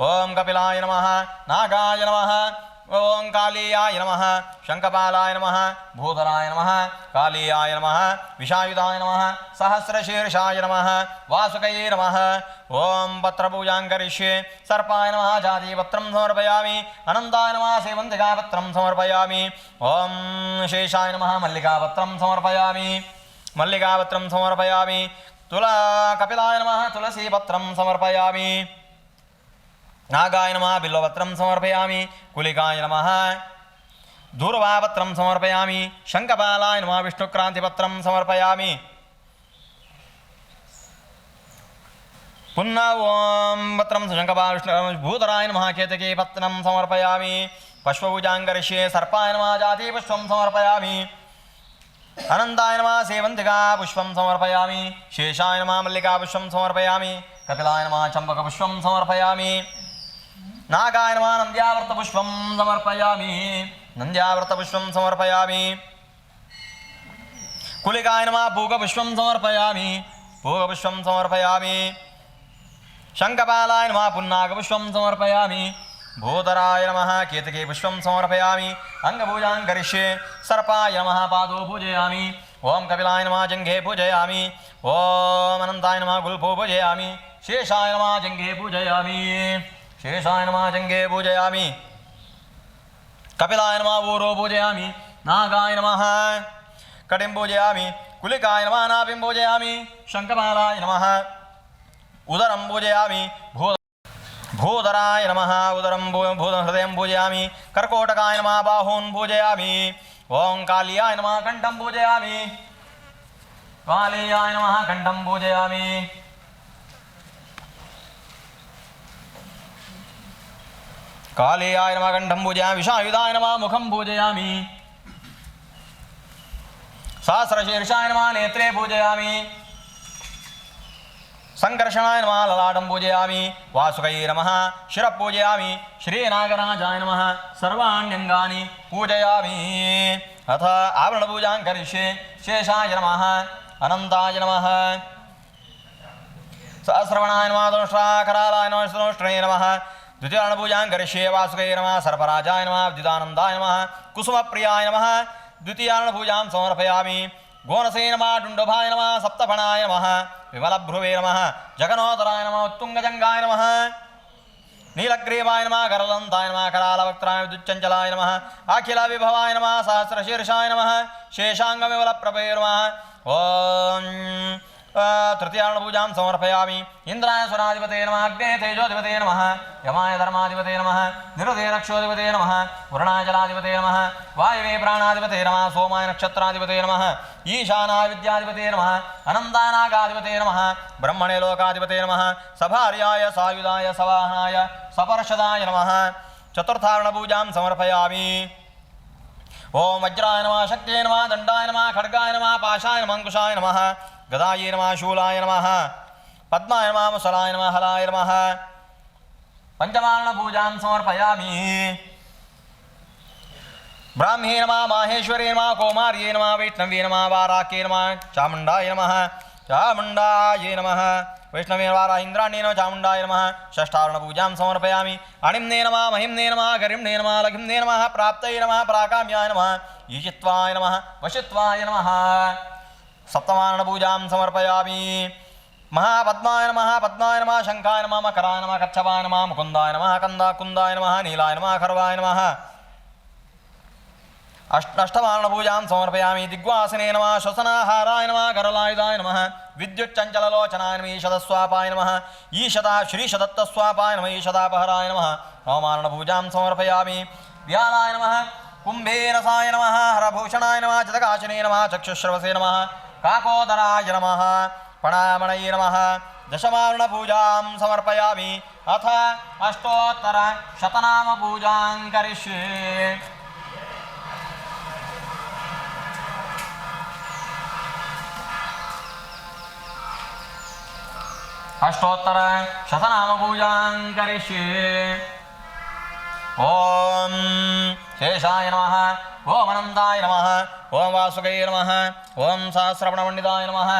ओं कपिलाय नमः नागाय नमः ओं कालीयाय नमः शंखपालाय नमः भूधराय नमः कालीयाय नमः विषायुधाय नमः सहस्रशीर्षाय नमः वासुकये नमः ओं पत्रपूजां करिष्ये सर्पाय नमः जातिपत्रं समर्पयामि अनन्ताय नमः सेवन्तिकापत्रं समर्पयामि ओं शेषाय नमः मल्लिकापत्रं समर्पयामि मल्लिकापत्रं समर्पयामि कपिलाय नमः तुलसीपत्रं समर्पयामि नागाय नमः बिल्वपत्रं समर्पयामि कुलिकाय नमः दूर्वापत्रं समर्पयामि शंखपालाय नमः विष्णुक्रांतिपत्रं समर्पयामि पुनः ओं पत्रं शंखपाल विष्णु भूधराय नमः केतकी पत्रं समर्पयामि पुष्पपूजां करिष्ये सर्पाय नमः जातिपुष्पं समर्पयामि अनन्ताय नमः सेवन्तिका पुष्पं समर्पयामि शेषाय नमः मल्लिका पुष्पं समर्पयामि कपिलाय नमः चम्पकपुष्पं समर्पयामि नागाय नमः नन्द्यावर्तपुष्पं समर्पयामि नन्द्यावर्तपुष्पं समर्पयामि कुलिकाय नमः पूगपुष्पं समर्पयामि पूगपुष्पं समर्पयामि शंखपालाय नमः पुन्नागपुष्पं समर्पयामि भूधराय नमः केतकी पुष्पं समर्पयामि अंगपूजां करिष्ये सर्पाय नमः पादौ पूजयामि ओं कपिलाय नमः जङ्घे पूजयामि ओं अनन्ताय नमः गुल्फो पूजयामि शेषाय नमः जङ्घे पूजयामि शेषाय नमः जङ्घे पूजयामि कपिलाय नमः ऊरो पूजयामि नागाय नमः कटिं पूजयामि कुलिकाय नमः नाभिं पूजयामि शंखपालाय नमः उदरं पूजयामि भूधराय नमः उदरं हृदयं पूजयामि कर्कोटकाय नमः बाहून् पूजयामि ओं कालियाय नमः कण्ठं पूजयामि कालियाय नमः कण्ठं पूजयामि कालियाय नमः कण्ठं पूजयामि विषायुधाय नमः मुखं पूजयामि सहस्रशीर्षाय नमः नेत्रे पूजयामि संकर्षणाय नमः ललाटं पूजयामि वासुकये नमः शिरः पूजयामि श्रीनागराजाय नमः सर्वाण्यङ्गानि पूजयामि अथ आवरणपूजां करिष्ये शेषाय नमः अनन्ताय नमः सहस्रवणाय नमः दोष्टाकरालाय नमः स्नोष्ट्रे नमः द्वितीयारणपूजां करिष्ये वासुकये नमः सर्पराजाय नमः विद्युदानन्दाय नमः कुसुमप्रियाय नमः द्वितीयारणपूजां समर्पयामि गोनसे नमः डुण्डुभाय नमः सप्तफणाय नमः विमलभ्रुवे नमः जगन्नोदराय नमः उत्तुङ्गजङ्गाय नमः नीलग्रीवाय नमः करलन्ताय नमः करालवक्त्राय विद्युच्चञ्चलाय नमः अखिलविभवाय नमः सहस्रशीर्षाय नमः शेषाङ्गविमलप्रभवे नमः ॐ तृतीयारणपूजां समर्पयामि इन्द्राय स्वराधिपते नमः अग्ने तेजोधिपते नमः यमाय धर्माधिपते नमः निरुते रक्षोधिपते नमः वरुणाय जलाधिपते नमः वायवे प्राणाधिपते नमः सोमाय नक्षत्राधिपते नमः ईशानाय विद्याधिपते नमः अनन्तानागाधिपते नमः ब्रह्मणे लोकाधिपते नमः सभार्याय सायुधाय सवाहनाय सपर्षदाय नमः चतुर्थारणपूजां समर्पयामि ओं वज्राय नमः शक्त्यै नमः दण्डाय नमः खड्गाय नमः पाशाय नमः अंकुशाय नमः गदायै नमः शूलाय नमः पद्माय नमः मुसलाय नमः हलाय नमः पञ्चमारणपूजां समर्पयामि ब्राह्मे नमः माहेश्वरे नमः कौमार्ये नमः वैष्णवे नमः वाराक्ये नमः चामुण्डाय नमः चामुण्डाय नमः वैष्णवे वारा इन्द्राण्ये नमः चामुण्डाय नमः षष्ठारणपूजां समर्पयामि अणिम्ने नमः महिम्ने नमः गरिम्ने नमः लघिम्ने नमः प्राप्तये नमः प्राकाम्याय नमः ईशित्वाय नमः वशित्वाय नमः सप्तमारणपूजां समर्पयामि महापद्माय नमः पद्माय नमः शङ्खाय नमः मकराय नमः कच्छपाय नमः मुकुन्दाय नमः कुन्दाय नमः नीलाय नमः खर्वाय नमः अष्टमारणपूजां समर्पयामि दिग्वासने नमः श्वसनाहाराय नमः गरलायुधाय नमः विद्युच्चञ्चललोचनाय नमः ईशदस्वापाय नमः ईशदा श्रीशदत्तस्वापाय नमः ईशदापहराय नमः नवमारणपूजां समर्पयामि व्यालाय नमः कुम्भेरसाय नमः हरभूषणाय नमः चिदकाशिने नमः चक्षुश्रवसे नमः काकोदराय नमः पणामणये नमः दशमारणपूजां समर्पयामि अथ अष्टोत्तरशतनामपूजां करिष्ये अष्टोत्तरशतनामपूजां करिष्ये ओं शेषाय नमः ಓಂ ಅನಂತಾಯ ನಮಃ ಓಂ ವಾಸುಕೈ ನಮಃ ಓಂ ಸಹಸ್ರವಣಪಂಡಿತಾಯ ನಮಃ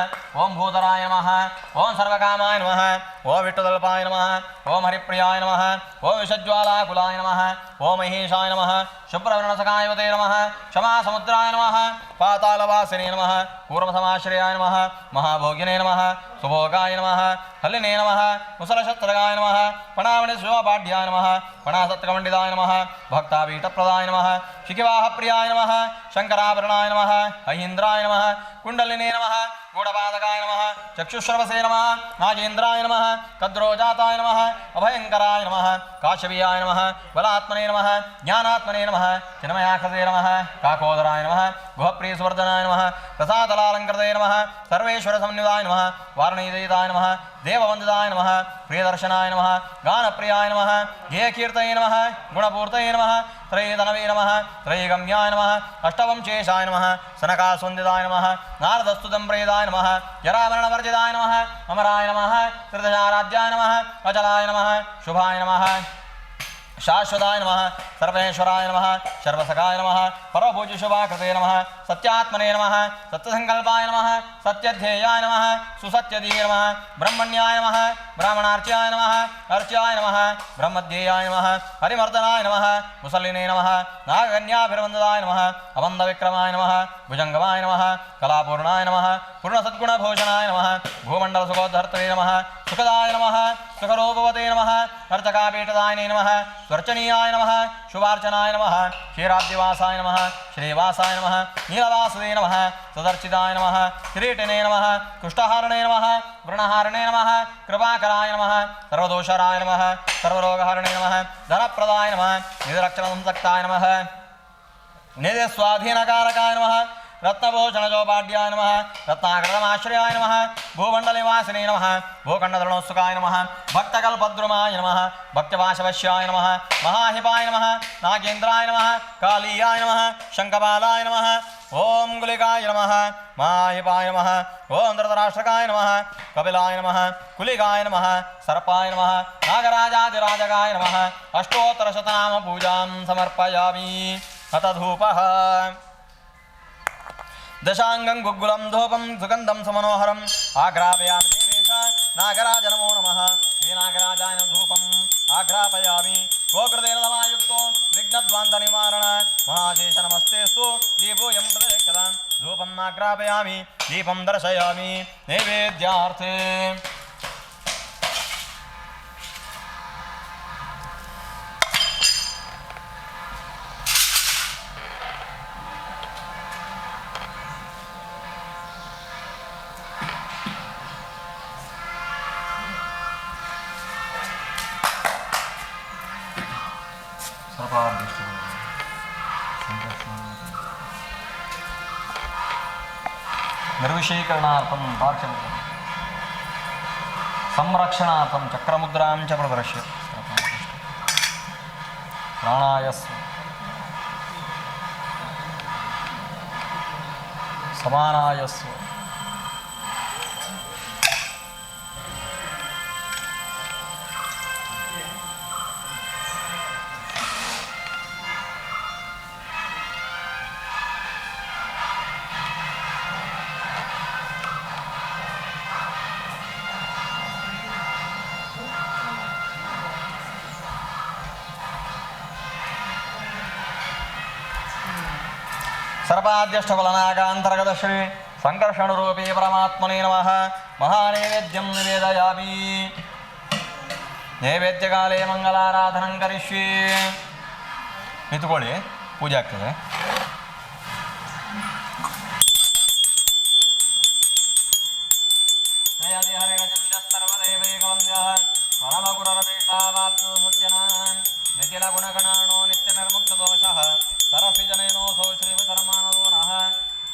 ಓಂ ಭೂತರಾಯ ನಮಃ ಓಂ ಸರ್ವಕಾಮಾಯ ನಮಃ ಓಂ ವಿಟ್ಟುತಲ್ಪಾಯ ನಮಃ ಓಂ ಹರಿಪ್ರಿಯಾಯ ನಮಃ ಓಂ ವಿಷಜ್ವಾಲಾಕುಲಾಯ ನಮಃ ಓಂ ಮಹೇಶಾಯ ನಮಃ ಶುಭ್ರವರ್ಣಸಕಾಯವತೆ ನಮಃ ಕ್ಷಮಾಸಮುದ್ರಾಯ ನಮಃ ಪಾತಾಳವಾಸಿನೇ ನಮಃ ಕೂರ್ಮಸಮಾಶ್ರಯಾಯ ನಮಃ ಮಹಾಭೋಗಿನೇ ನಮಃ ಸುಭೋಗಾಯ ನಮಃ ಹಲ್ಲಿನೇ ನಮಃ ಮುಸಲಶಸ್ತ್ರಗಾಯ ನಮಃ ಪಣಾಮಣಿ ಶಿವಪಾಢ್ಯಾಯ ನಮಃ ಪಣಾಸತ್ಕಮಂಡಿತಾಯ ನಮಃ ಭಕ್ತಾಪೀಠಪ್ರದಾಯ ನಮಃ ಶಿಖಿವಾಹಪ್ರಿಯಾಯ ನಮಃ ಶಂಕರಾಭರಣಾಯ ನಮಃ ಐಂದ್ರಾಯ ನಮಃ ಕುಂಡಲಿನೇ ನಮಃ ಗೂಢಪಾದಕಾಯ ನಮಃ ಚಕ್ಷುಶ್ರವಸೇ ನಮಃ ನಾಗೇಂದ್ರಾಯ ನಮಃ ಕದ್ರೋಜಾತಾಯ ನಮಃ ಅಭಯಂಕರಾಯ ನಮಃ ಕಾಶವೀಯಾಯ ನಮಃ ಬಲಾತ್ಮನೇ ನಮಃ ಜ್ಞಾನಾತ್ಮನೇ ನಮಃ ಚಿನ್ಮಯಾಕೃತೆ ನಮಃ ಕಾಕೋದರಾಯ ನಮಃ ಗುಹಪ್ರಿಯಸುವರ್ಧನಾಯ ನಮಃ ಪ್ರಸಾದಲಾಲಂಕೃತೆ ನಮಃ ಸರ್ವೇಶ್ವರ ಸಂಯುಧಾಯ ನಮಃ ವಾರಣೀದಯಿತಾಯ ನಮಃ ದೇವವಂದಿತಾಯ ನಮಃ ಪ್ರಿಯದರ್ಶನಾಯ ನಮಃ ಗಾನಪ್ರಿಯಾಯ ನಮಃ ಧ್ಯೇಯಕೀರ್ತಯೇ ನಮಃ ಗುಣಪೂರ್ತಯೇ ನಮಃ ತ್ರಯೀತನವೇ ನಮಃ ತ್ರಯೀಗಮ್ಯಾಯ ನಮಃ ಅಷ್ಟವಂಶೇಷಾಯ ನಮಃ ಸನಕಾಸುವಂದಿತಾಯ ನಮಃ ನಾರದಸ್ತುತಂಪ್ರೇದಾಯ ನಮಃ ಜರಾಮರಣವರ್ಜಿತಾಯ ನಮಃ ಅಮರಾಯ ನಮಃ ತ್ರಿದಶಾರಾಧ್ಯಾಯ ನಮಃ ಅಚಲಾಯ ನಮಃ ಶುಭಾಯ ನಮಃ ಶಾಶ್ವತಾಯ ನಮಃ ಸರ್ವೇಶ್ವರಾಯ ನಮಃ ಸರ್ವಸಕಾಯ ನಮಃ ಪರಭೂಜ ಶುಭಾಕೃತೆ ನಮಃ ಸತ್ಯಾತ್ಮನೇ ನಮಃ ಸತ್ಯಸಂಕಲ್ಪಾಯ ನಮಃ ಸತ್ಯಧ್ಯೇಯಾಯ ನಮಃ ಸುಸತ್ಯಧೀ ನಮಃ ಬ್ರಹ್ಮಣ್ಯಾಯ ನಮಃ ಬ್ರಾಹ್ಮಣಾರ್ಚ್ಯಾಯ ನಮಃ ಅರ್ಚ್ಯಾಯ ನಮಃ ಬ್ರಹ್ಮಧ್ಯೇಯಾಯ ನಮಃ ಹರಿಮರ್ದನಾಯ ನಮಃ ಮುಸಲ್ಲಿನೇ ನಮಃ ನಾಗಕನ್ಯಾಭಿರ್ವಂದದಾಯ ನಮಃ ಅವಂದವಿಕ್ರಮಾಯ ನಮಃ ಭುಜಂಗಮಾಯ ನಮಃ ಕಲಾಪೂರ್ಣಾಯ ನಮಃ ಪೂರ್ಣಸದ್ಗುಣಭೂಷಣಾಯ ನಮಃ ಭೂಮಂಡಲಸುಖೋದ್ಧರ್ತವೇ ನಮಃ ಸುಖದಾಯ ನಮಃ ಸುಖರೋಪವತೆ ನಮಃ ಅರ್ಚಕಾಪೀಠದಾಯನೇ ನಮಃ ಸ್ವರ್ಚನೀಯಾಯ ನಮಃ ಶುಭಾರ್ಚನಾಯ ನಮಃ ಕ್ಷೀರಾಬ್ದಿವಾಸಾಯ ನಮಃ ಶ್ರೀವಾಸಾಯ ನಮಃ ನೀಲವಾಸದೇ ನಮಃ ಸದರ್ಚಿತಾಯ ನಮಃ ಕಿರೀಟಿನೇ ನಮಃ ಕುಷ್ಠಹಾರಣೇ ನಮಃ ವೃಣಹಾರಣೇ ನಮಃ ಕೃಪಾಕರಾಯ ನಮಃ ಸರ್ವದೋಷರಾಯ ನಮಃ ಸರ್ವರೋಗಹಾರಣೇ ನಮಃ ಧನಪ್ರದಾಯ ನಮಃ ನಿಧಿರಕ್ಷಣಸಂಸಕ್ತಾಯ ನಮಃ ನಿಧಿಸ್ವಾಧೀನಕಾರಕಾಯ ನಮಃ ರತ್ನಭೂಷಣಜೋಪಾಢ್ಯಾಯ ನಮಃ ರತ್ನಾಕೃತಮಾಶ್ರಯಾಯ ನಮಃ ಭೂಮಂಡಲಿವಾಸಿನೇ ನಮಃ ಭೂಖಂಡಧರಣೋತ್ಸುಕಾಯ ನಮಃ ಭಕ್ತಕಲ್ಪದ್ರುಮಾಯ ನಮಃ ಭಕ್ತವಾಶವಶ್ಯಾಯ ನಮಃ ಮಹಾಹಿಪಾಯ ನಮಃ ನಾಗೇಂದ್ರಾಯ ನಮಃ ಕಾಳೀಯಾಯ ನಮಃ ಶಂಖಪಾಲಾಯ ನಮಃ ಓಂ ಗುಲಿಕಾಯ ನಮಃ ಮಹಾಹಿಪಾಯ ನಮಃ ಓಂ ಧೃತರಾಷ್ಟ್ರಕಾಯ ನಮಃ ಕಪಿಲಾಯ ನಮಃ ಕುಲಿಕಾಯ ನಮಃ ಸರ್ಪಾಯ ನಮಃ ನಾಗರಾಜಾದಿರಾಜಕಾಯ ನಮಃ ಅಷ್ಟೋತ್ತರಶತನಾಮ ಪೂಜಾಂ ಸಮರ್ಪಯಾಮಿ ಅಥ ಧೂಪಃ ದಶಾಂಗಂ ಗುಗ್ಗುಲಂ ಧೂಪಂ ಸುಗಂಧಂ ಸಮನೋಹರಂ ಆಘ್ರಾಪಯಾಮಿ ದೇವೇಶ ನಾಗರಾಜ ನಮೋ ನಮಃ ಶ್ರೀ ನಾಗರಾಜಾಯ ಧೂಪಂ ಆಘ್ರಾಪಯಾಮಿ ಗೋಕೃತೇನ ಸಮಾಯುಕ್ತೋ ವಿಘ್ನದ್ವಾಂತ ನಿವಾರಣ ಮಹಾಶೇಷ ನಮಸ್ತೆಸ್ತು ದೀಪೋಯಂ ಪ್ರದಕ್ಷಿಣಾಂ ಧೂಪಂ ಆಘ್ರಾಪಯಾಮಿ ದೀಪಂ ದರ್ಶಯಾಮಿ ನೈವೇದ್ಯಾರ್ಥೇ निर्विषीकरणार्थं पार्श्वं संरक्षणार्थं चक्रमुद्रां च प्रदर्श्य प्राणायस्व समानायस्व सर्वाद्यष्टकुलनागान्तर्गत श्री संकर्षणरूपी परमात्मने नमः महानैवेद्यं निवेदयामि नैवेद्यकाले मंगलाराधनं करिष्ये निंतुಕೊಳ್ಳಿ पूजा ಆಗ್ತದೆ जयति हरिगजन्दः सर्वदेवैकवन्द्यः परमगुररदेशावाप्तो सज्जनान् निखिलगुणगणाणो नित्यनिर्मुक्तदोषः सरसिजनेनोऽसौ श्रीवधर्मानदो नः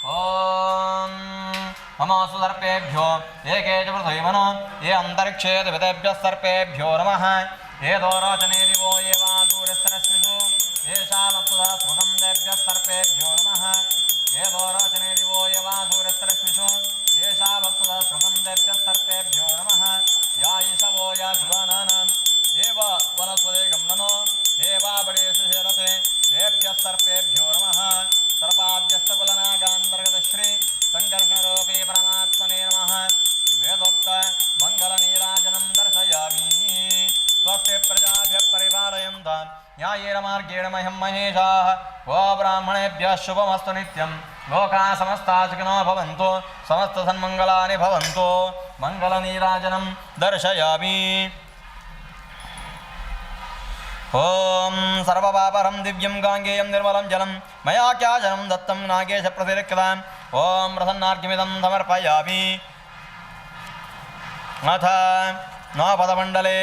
ॐ नमोऽस्तु सर्पेभ्यो एके च पृथिवीमनो ये अन्तरिक्षे दिवितेभ्यः सर्पेभ्यो नमः ये दोरोचने दिवो ये वा सूर्यस्तरश्विषु येषामप्सुधा सुगन्धेभ्यः सर्पेभ्यो नमः ये दोरोचने दिवो ये वा सूर्यस्तरश्विषु येषामप्सुधा सुगन्धेभ्यः सर्पेभ्यो नमः या ईशवो या सुदानानाम् एव वनस्पते गमनो ये वा बडेषु शेरते तेभ्यः सर्पेभ्यो नमः मार्गेण मह्यं महेशाः वो ब्राह्मणेभ्यः शुभमस्तु नित्यं लोकाः समस्ताः सुखिनो भवन्तु समस्तसन्मङ्गलानि भवन्तु मङ्गलनीराजनं दर्शयामि ॐ सर्वपापहरं दिव्यं गाङ्गेयं निर्मलं जलं मया क्याजनं दत्तं नागेशप्रतिरक्षताम् ॐ प्रसन्नार्घ्यमिदं समर्पयामि अथ नवपदमण्डले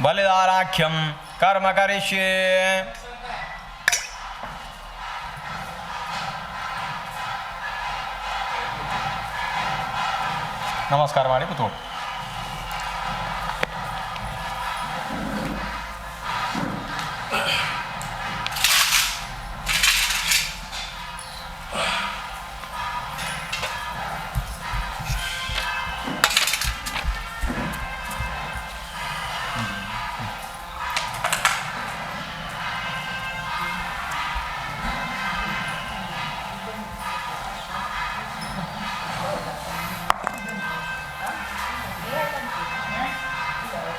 बलिदानाख्यं कर्म करिष्ये नमस्कार ಮಾಡಿ ಕೂತ್ಕೊಳ್ಳಿ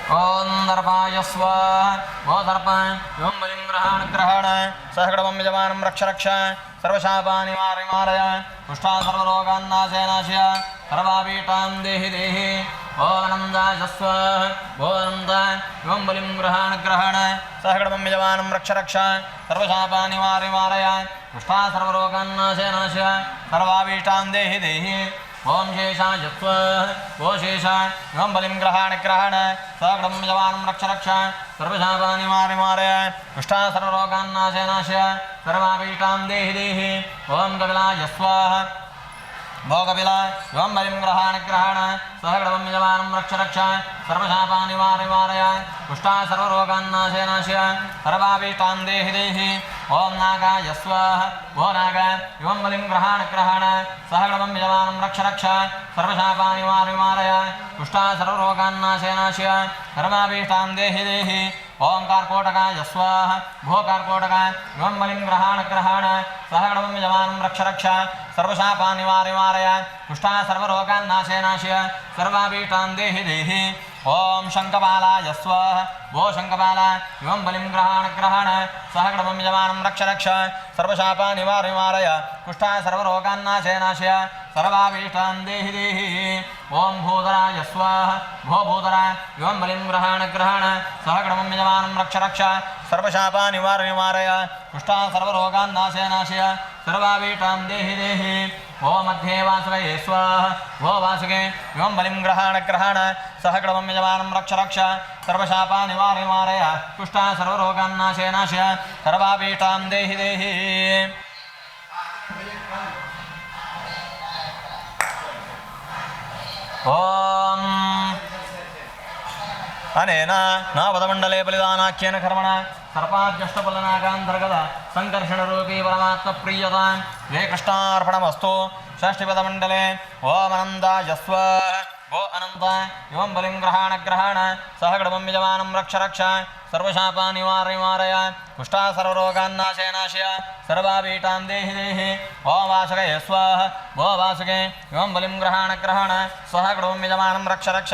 ओं दर्पाय स्वाहा वो दर्प यों बलिं ग्रहण सहगणमं यजमानं रक्ष रक्ष सर्वशापानि मारय पुष्टा सर्वरोगान्नाशय नाशय सर्वापीठां देहि देहि ओ आनन्दाय स्वाहा वो आनन्द यों बलिं ग्रहण सहगणमं यजमानं रक्ष रक्ष सर्वशापानि मारय पुष्टा सर्वरोगान्नाशय नाशय सर्वापीठां देहि देहि ओं शेषाय स्वाहा वो शेषाय यों बलिं ग्रहण सगणं यजमानं रक्ष रक्ष सर्वशापानि मारय पुष्टा सर्वरोगान्नाशय नाशय सर्वापीठां देहि देहि ओं कपिलाय स्वाहा भो कपिला यों बलिं ग्रहण सगणं यजमानं रक्ष रक्ष सर्वशापानि मारय पुष्टा सर्वरोगान्नाशय नाशय सर्वापीठां देहि देहि ओं नागाय स्वाहा भो नाग यों बलिं ग्रहण सहगणं यजमानं रक्ष रक्ष सर्वशापानि मारय पुष्टा सर्वरोगान्नाशय नाशय सर्वापीठां देहि देहि ओं कार्कोटकाय स्वाहा भो कार्कोटक यों बलिं ग्रहण सहगणं यजमानं रक्ष रक्ष सर्वशापानि मारय पुष्टा सर्वरोगान्नाशय नाशय सर्वापीठां देहि देहि ओं शङ्खपालाय स्वाहा भो शङ्खपाल यों बलिं ग्रहण सहगणं यजमानं रक्ष रक्ष सर्वशापानि मारय पुष्टा सर्वरोगान्नाशय नाशय सर्वापीठां देहि देहि ओं भूधराय स्वाहा भो भूधर यों बलिं ग्रहण सहगणं यजमानं रक्ष रक्ष सर्वशापानि मारय पुष्टा सर्वरोगान्नाशय नाशय सर्वापीठां देहि देहि ओं मध्ये वासुके स्वाहा भो वासुके यों बलिं ग्रहण सहगणं यजमानं रक्ष रक्ष सर्वशापानि मारय पुष्टा सर्वरोगान्नाशय नाशय सर्वापीठां देहि देहि ओं अनेन नवपदमण्डले बलिदानाख्येन कर्मणा सर्पाद्यष्टबलनागान्तर्गत सङ्कर्षणरूपी परमात्मप्रीयतां हे कृष्णार्पणमस्तु षष्ठीपदमण्डले ओम अनन्ताय स्वाहा भो अनन्त यों बलिं ग्रहण सहगणं यजमानं रक्ष रक्ष सर्वशापानि मारय पुष्टा सर्वरोगान्नाशय नाशय सर्वापीठां देहि देहि ओं वासुके स्वाहा भो वासुके यों बलिं ग्रहण सहगणं यजमानं रक्ष रक्ष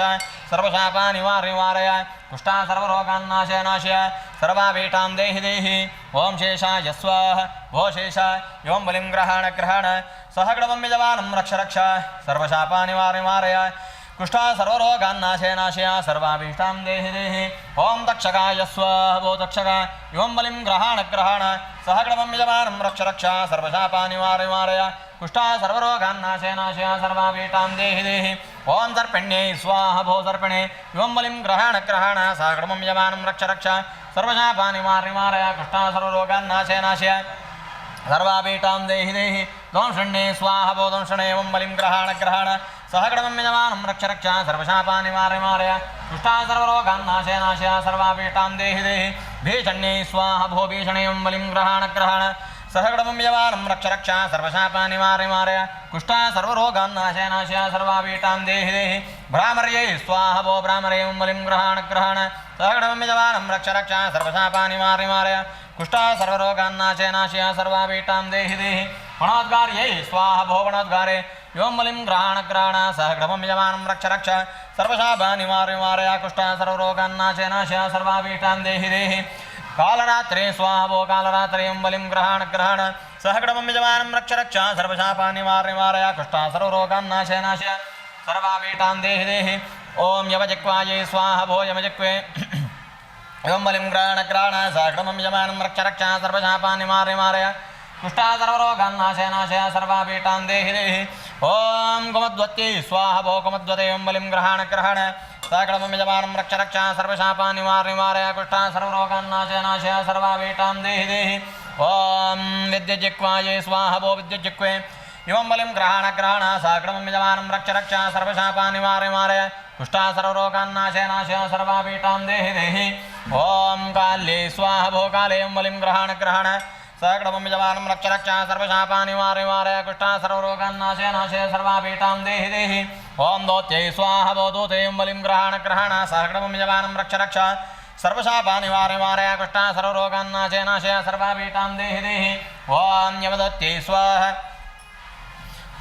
सर्वशापानि मारय पुष्टा सर्वरोगान्नाशय नाशय सर्वापीठां देहि देहि ओं शेषाय स्वाहा भो शेष यों बलिं ग्रहण सहगणं यजमानं रक्ष रक्ष सर्वशापानि मारय पुष्टा सर्वरोगान्नाशय नाशय सर्वाभीष्टां देहि देहि ओं तक्षकाय स्वाहा भो तक्षक यों बलिं ग्रहण सहगणं यजमानं रक्ष रक्ष सर्वशापानि मारय पुष्टा सर्वरोगान्नाशय नाशय सर्वाभीष्टां देहि देहि ओं सर्पिण्यै स्वाहा भो सर्पिणे यों बलिं ग्रहण सहगणं यजमानं रक्ष रक्ष सर्वशापानि मारय पुष्टा सर्वरोगान्नाशय नाशय सर्वापीठां देहि देहि दंशण्ये स्वाहा भो दंशणे एवं बलिं ग्रहण सहगणं यजमानं रक्ष रक्ष सर्वशापानि मारय पुष्टा सर्वरोगान्नाशय नाशय सर्वापीठां देहि देहि भीषण्ये स्वाहा भो भीषणे एवं बलिं ग्रहण सहगणं यजमानं रक्ष रक्ष सर्वशापानि मारय पुष्टा सर्वरोगान्नाशय नाशय सर्वापीठां देहि देहि भ्रामर्यै स्वाहा भो भ्रामरे एवं बलिं ग्रहण सहगणं यजमानं रक्ष रक्ष सर्वशापानि मारय पुष्टा सर्वरोगान्नाशय नाशय सर्वापीठां देहि देहि वणोद्गार्यै स्वाहा भो वणोद्गारे यों बलिं ग्रहाण सहग्रमं यजमानं रक्ष रक्ष सर्वशापानिवारय कुष्ठा सर्वरोगान्नाशय नाशय सर्वाभीष्टां देहि देहि कालरात्रे स्वाहा भो कालरात्रे यों बलिं ग्रहाण सहग्रमं यजमानं रक्ष रक्ष सर्वशापानिवारय कुष्ठा सर्वरोगान्नाशय नाशय सर्वाभीष्टां देहि देहि ओम यमजिह्वायै स्वाहा भो यमजिह्वे एवं बलिं ग्रहाण सहग्रमं यजमानं रक्ष रक्ष सर्वशापानिवारय कुष्ठा सर्वरोगान्नाशय नाशय सर्वाभीष्टां देहि देहि ओम कुमद्वत्यै स्वाहा भो कुमद्वते एवं बलिं ग्रहाण सहग्रमं यजमानं रक्ष रक्ष सर्वशापानिवारय कुष्ठा सर्वरोगान्नाशय नाशय सर्वाभीष्टां देहि देहि ओम विद्युज्जिह्वायै स्वाहा भो विद्युज्जिह्वे एवं बलिं ग्रहाण सहग्रमं यजमानं रक्ष रक्ष सर्वशापानिवारय कुष्ठा सर्वरोगान्नाशय नाशय सर्वाभीष्टां देहि देहि ओम काल्ये स्वाहा भो काले एवं बलिं ग्रहाण सहग्रमं यजमानं रक्ष रक्ष सर्वशापानिवारय कुष्ठा सर्वरोगान्नाशय नाशय सर्वाभीष्टां देहि देहि ओम दोत्यै स्वाहा भो दूते एवं बलिं ग्रहाण सहग्रमं यजमानं रक्ष रक्ष सर्वशापानिवारय कुष्ठा सर्वरोगान्नाशय नाशय सर्वाभीष्टां देहि देहि ओम यमदत्यै स्वाहा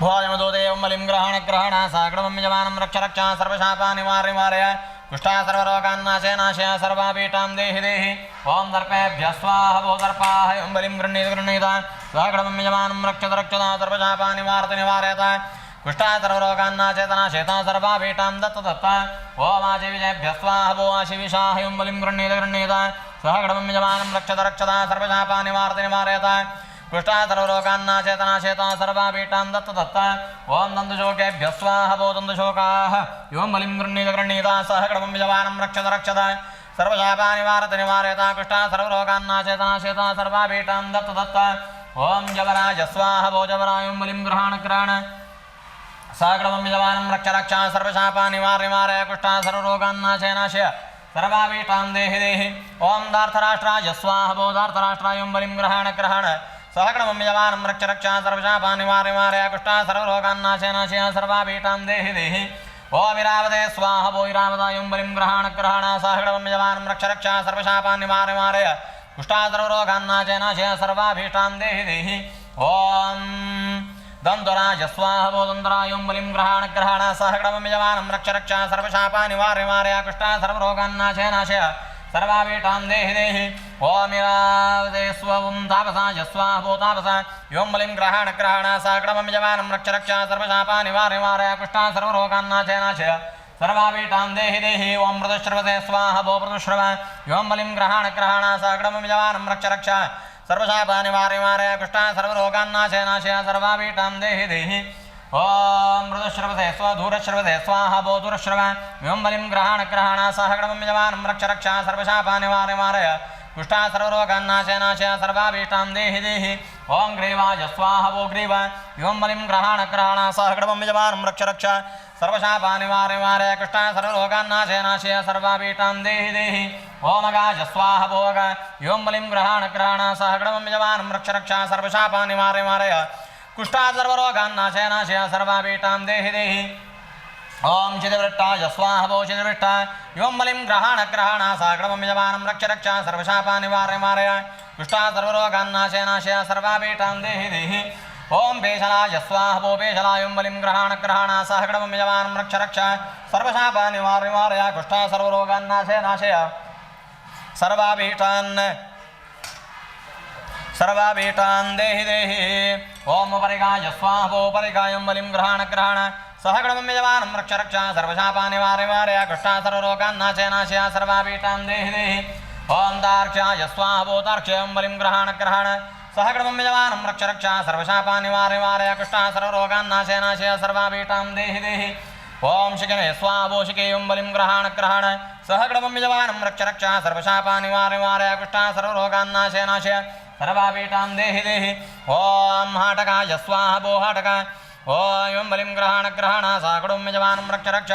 भो यमदूते एवं बलिं ग्रहाण सहग्रमं यजमानं रक्ष रक्ष सर्वशापानिवारय कुष्ठा सर्वरोगान्नाशय नाशय सर्वाभीष्टां देहि देहि ओम दर्पेभ्यः स्वाहा भो दर्पाः एवं बलिं गृह्णीत सहग्रमं यजमानं रक्षत सर्वशापानिवारयत कुष्ठा सर्वरोगान्नाशय सर्वाभीष्टां दत्त ओम आशिविषेभ्यः स्वाहा भो आशिविषाः एवं बलिं गृह्णीत सहग्रमं यजमानं रक्षत सर्वशापानिवारयत कुष्ठा सर्वरोगान्नाशय सर्वाभीष्टां दत्त ओम दन्तशोकेभ्यः स्वाहा भो दन्तशोकाः एवं बलिं गृह्णीत सहग्रमं यजमानं रक्षत सर्वशापानिवारयत कुष्ठा सर्वरोगान्नाशय सर्वाभीष्टां दत्त ओम जवराय स्वाहा भो जवराय एवं बलिं ग्रहाण सहग्रमं यजमानं रक्ष सर्वशापानिवारय कुष्ठा सर्वरोगान्नाशय नाशय सर्वाभीष्टां देहि देहि ओम दार्थराष्ट्राय स्वाहा भो दार्थराष्ट्राय एवं बलिं ग्रहाण सहग्रमं यजमानं रक्ष सर्वशापानिवारय कुष्ठा सर्वरोगान्नाशय नाशय सर्वाभीष्टां देहि देहि ओम इरावते स्वाहा भो इरावताय एवं बलिं ग्रहाण सहग्रमं यजमानं रक्ष सर्वशापानिवारय कुष्ठा सर्वरोगान्नाशय नाशय सर्वाभीष्टां देहि देहि ओम दन्तराय स्वाहा भो दन्तराय एवं बलिं ग्रहाण सहग्रमं यजमानं रक्ष सर्वशापानिवारय कुष्ठा सर्वरोगान्नाशय नाशय सर्वाभीष्टां देहि देहि ओम इरावते स्वं तापसाय स्वाहा भो तापसा एवं बलिं ग्रहाण सहग्रमं यजमानं रक्ष सर्वशापानिवारय कुष्ठा सर्वरोगान्नाशय नाशय सर्वाभीष्टां देहि देहि ओम मृदुश्रवसे स्वाहा भो मृदुश्रव एवं बलिं ग्रहाण सहग्रमं यजमानं रक्ष सर्वशापानिवारय कुष्ठा सर्वरोगान्नाशय नाशय सर्वाभीष्टां देहि देहि ओम मृदुश्रवसे दूरश्रवसे स्वाहा भो दूरश्रव एवं बलिं ग्रहाण सहग्रमं यजमानं रक्ष सर्वशापानिवारय कुष्ठा सर्वरोगान्नाशय नाशय सर्वाभीष्टां देहि देहि ओम ग्रीवाय स्वाहा भो ग्रीव एवं बलिं ग्रहाण सहग्रमं यजमानं रक्ष सर्वशापानिवारय कुष्ठा सर्वरोगान्नाशय नाशय सर्वाभीष्टां देहि देहि ओम अगाय स्वाहा भो अग एवं बलिं ग्रहाण सहग्रमं यजमानं रक्ष सर्वशापानिवारय कुष्ठा सर्वरोगान्नाशय नाशय सर्वाभीष्टां देहि देहि ओम चिदवृट्टाय स्वाहा भो चिदवृट्टा एवं बलिं ग्रहाण सहग्रमं यजमानं रक्ष सर्वशापानिवारय कुष्ठा सर्वरोगान्नाशय नाशय सर्वाभीष्टां देहि देहि ओम पेशलाय स्वाहा भो पेशलाय एवं बलिं ग्रहाण सहग्रमं यजमानं रक्ष सर्वशापानिवारय कुष्ठा सर्वरोगान्नाशय नाशय सर्वाभीष्टां देहि देहि ओम परिगाय स्वाहा भो परिगाय एवं बलिं ग्रहाण सहग्रमं यजमानं रक्ष सर्वशापानिवारय कुष्ठा सर्वरोगान्नाशय नाशय सर्वाभीष्टां देहि देहि ओम दार्क्ष्याय स्वाहा भो दार्क्ष्य एवं बलिं ग्रहाण सहग्रमं यजमानं रक्ष सर्वशापानिवारय कुष्ठा सर्वरोगान्नाशय नाशय सर्वाभीष्टां देहि देहि ओम शिखिने स्वाहा भो शिखे एवं बलिं ग्रहाण सहग्रमं यजमानं रक्ष सर्वशापानिवारय कुष्ठा सर्वरोगान्नाशय नाशय सर्वाभीष्टां देहि देहि ओम हाटकाय स्वाहा भो हाटक ओम एवं बलिं ग्रहाण सहग्रमं यजमानं रक्ष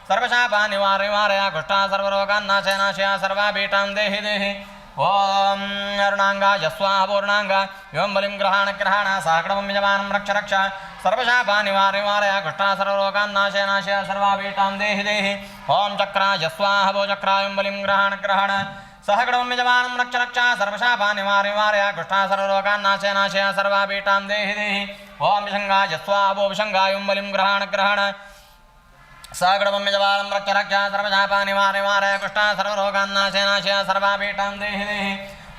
सर्वशापानिवारय कुष्ठा सर्वरोगान्नाशय नाशय सर्वाभीष्टां देहि देहि ओम अरुणांगाय स्वाहा भो अरुणांग एवं बलिं ग्रहाण सहग्रमं यजमानं रक्ष सर्वशापानिवारय कुष्ठा सर्वरोगान्नाशय नाशय सर्वाभीष्टां देहि देहि ओम चक्राय स्वाहा भो चक्राय एवं बलिं ग्रहाण सह गणं यजमानं रक्ष रक्षा सर्वशापानि निवारय निवारय कुष्ठा सर्वरोगान् नाशय नाशय सर्वापीठां देहि देहि ओम विशङ्गाय स्वाहा विशङ्गाय बलिं ग्रहण ग्रहण सह गणं यजमानं रक्ष रक्षा सर्वशापानि निवारय निवारय कुष्ठा सर्वरोगान् नाशय नाशय सर्वापीठां देहि देहि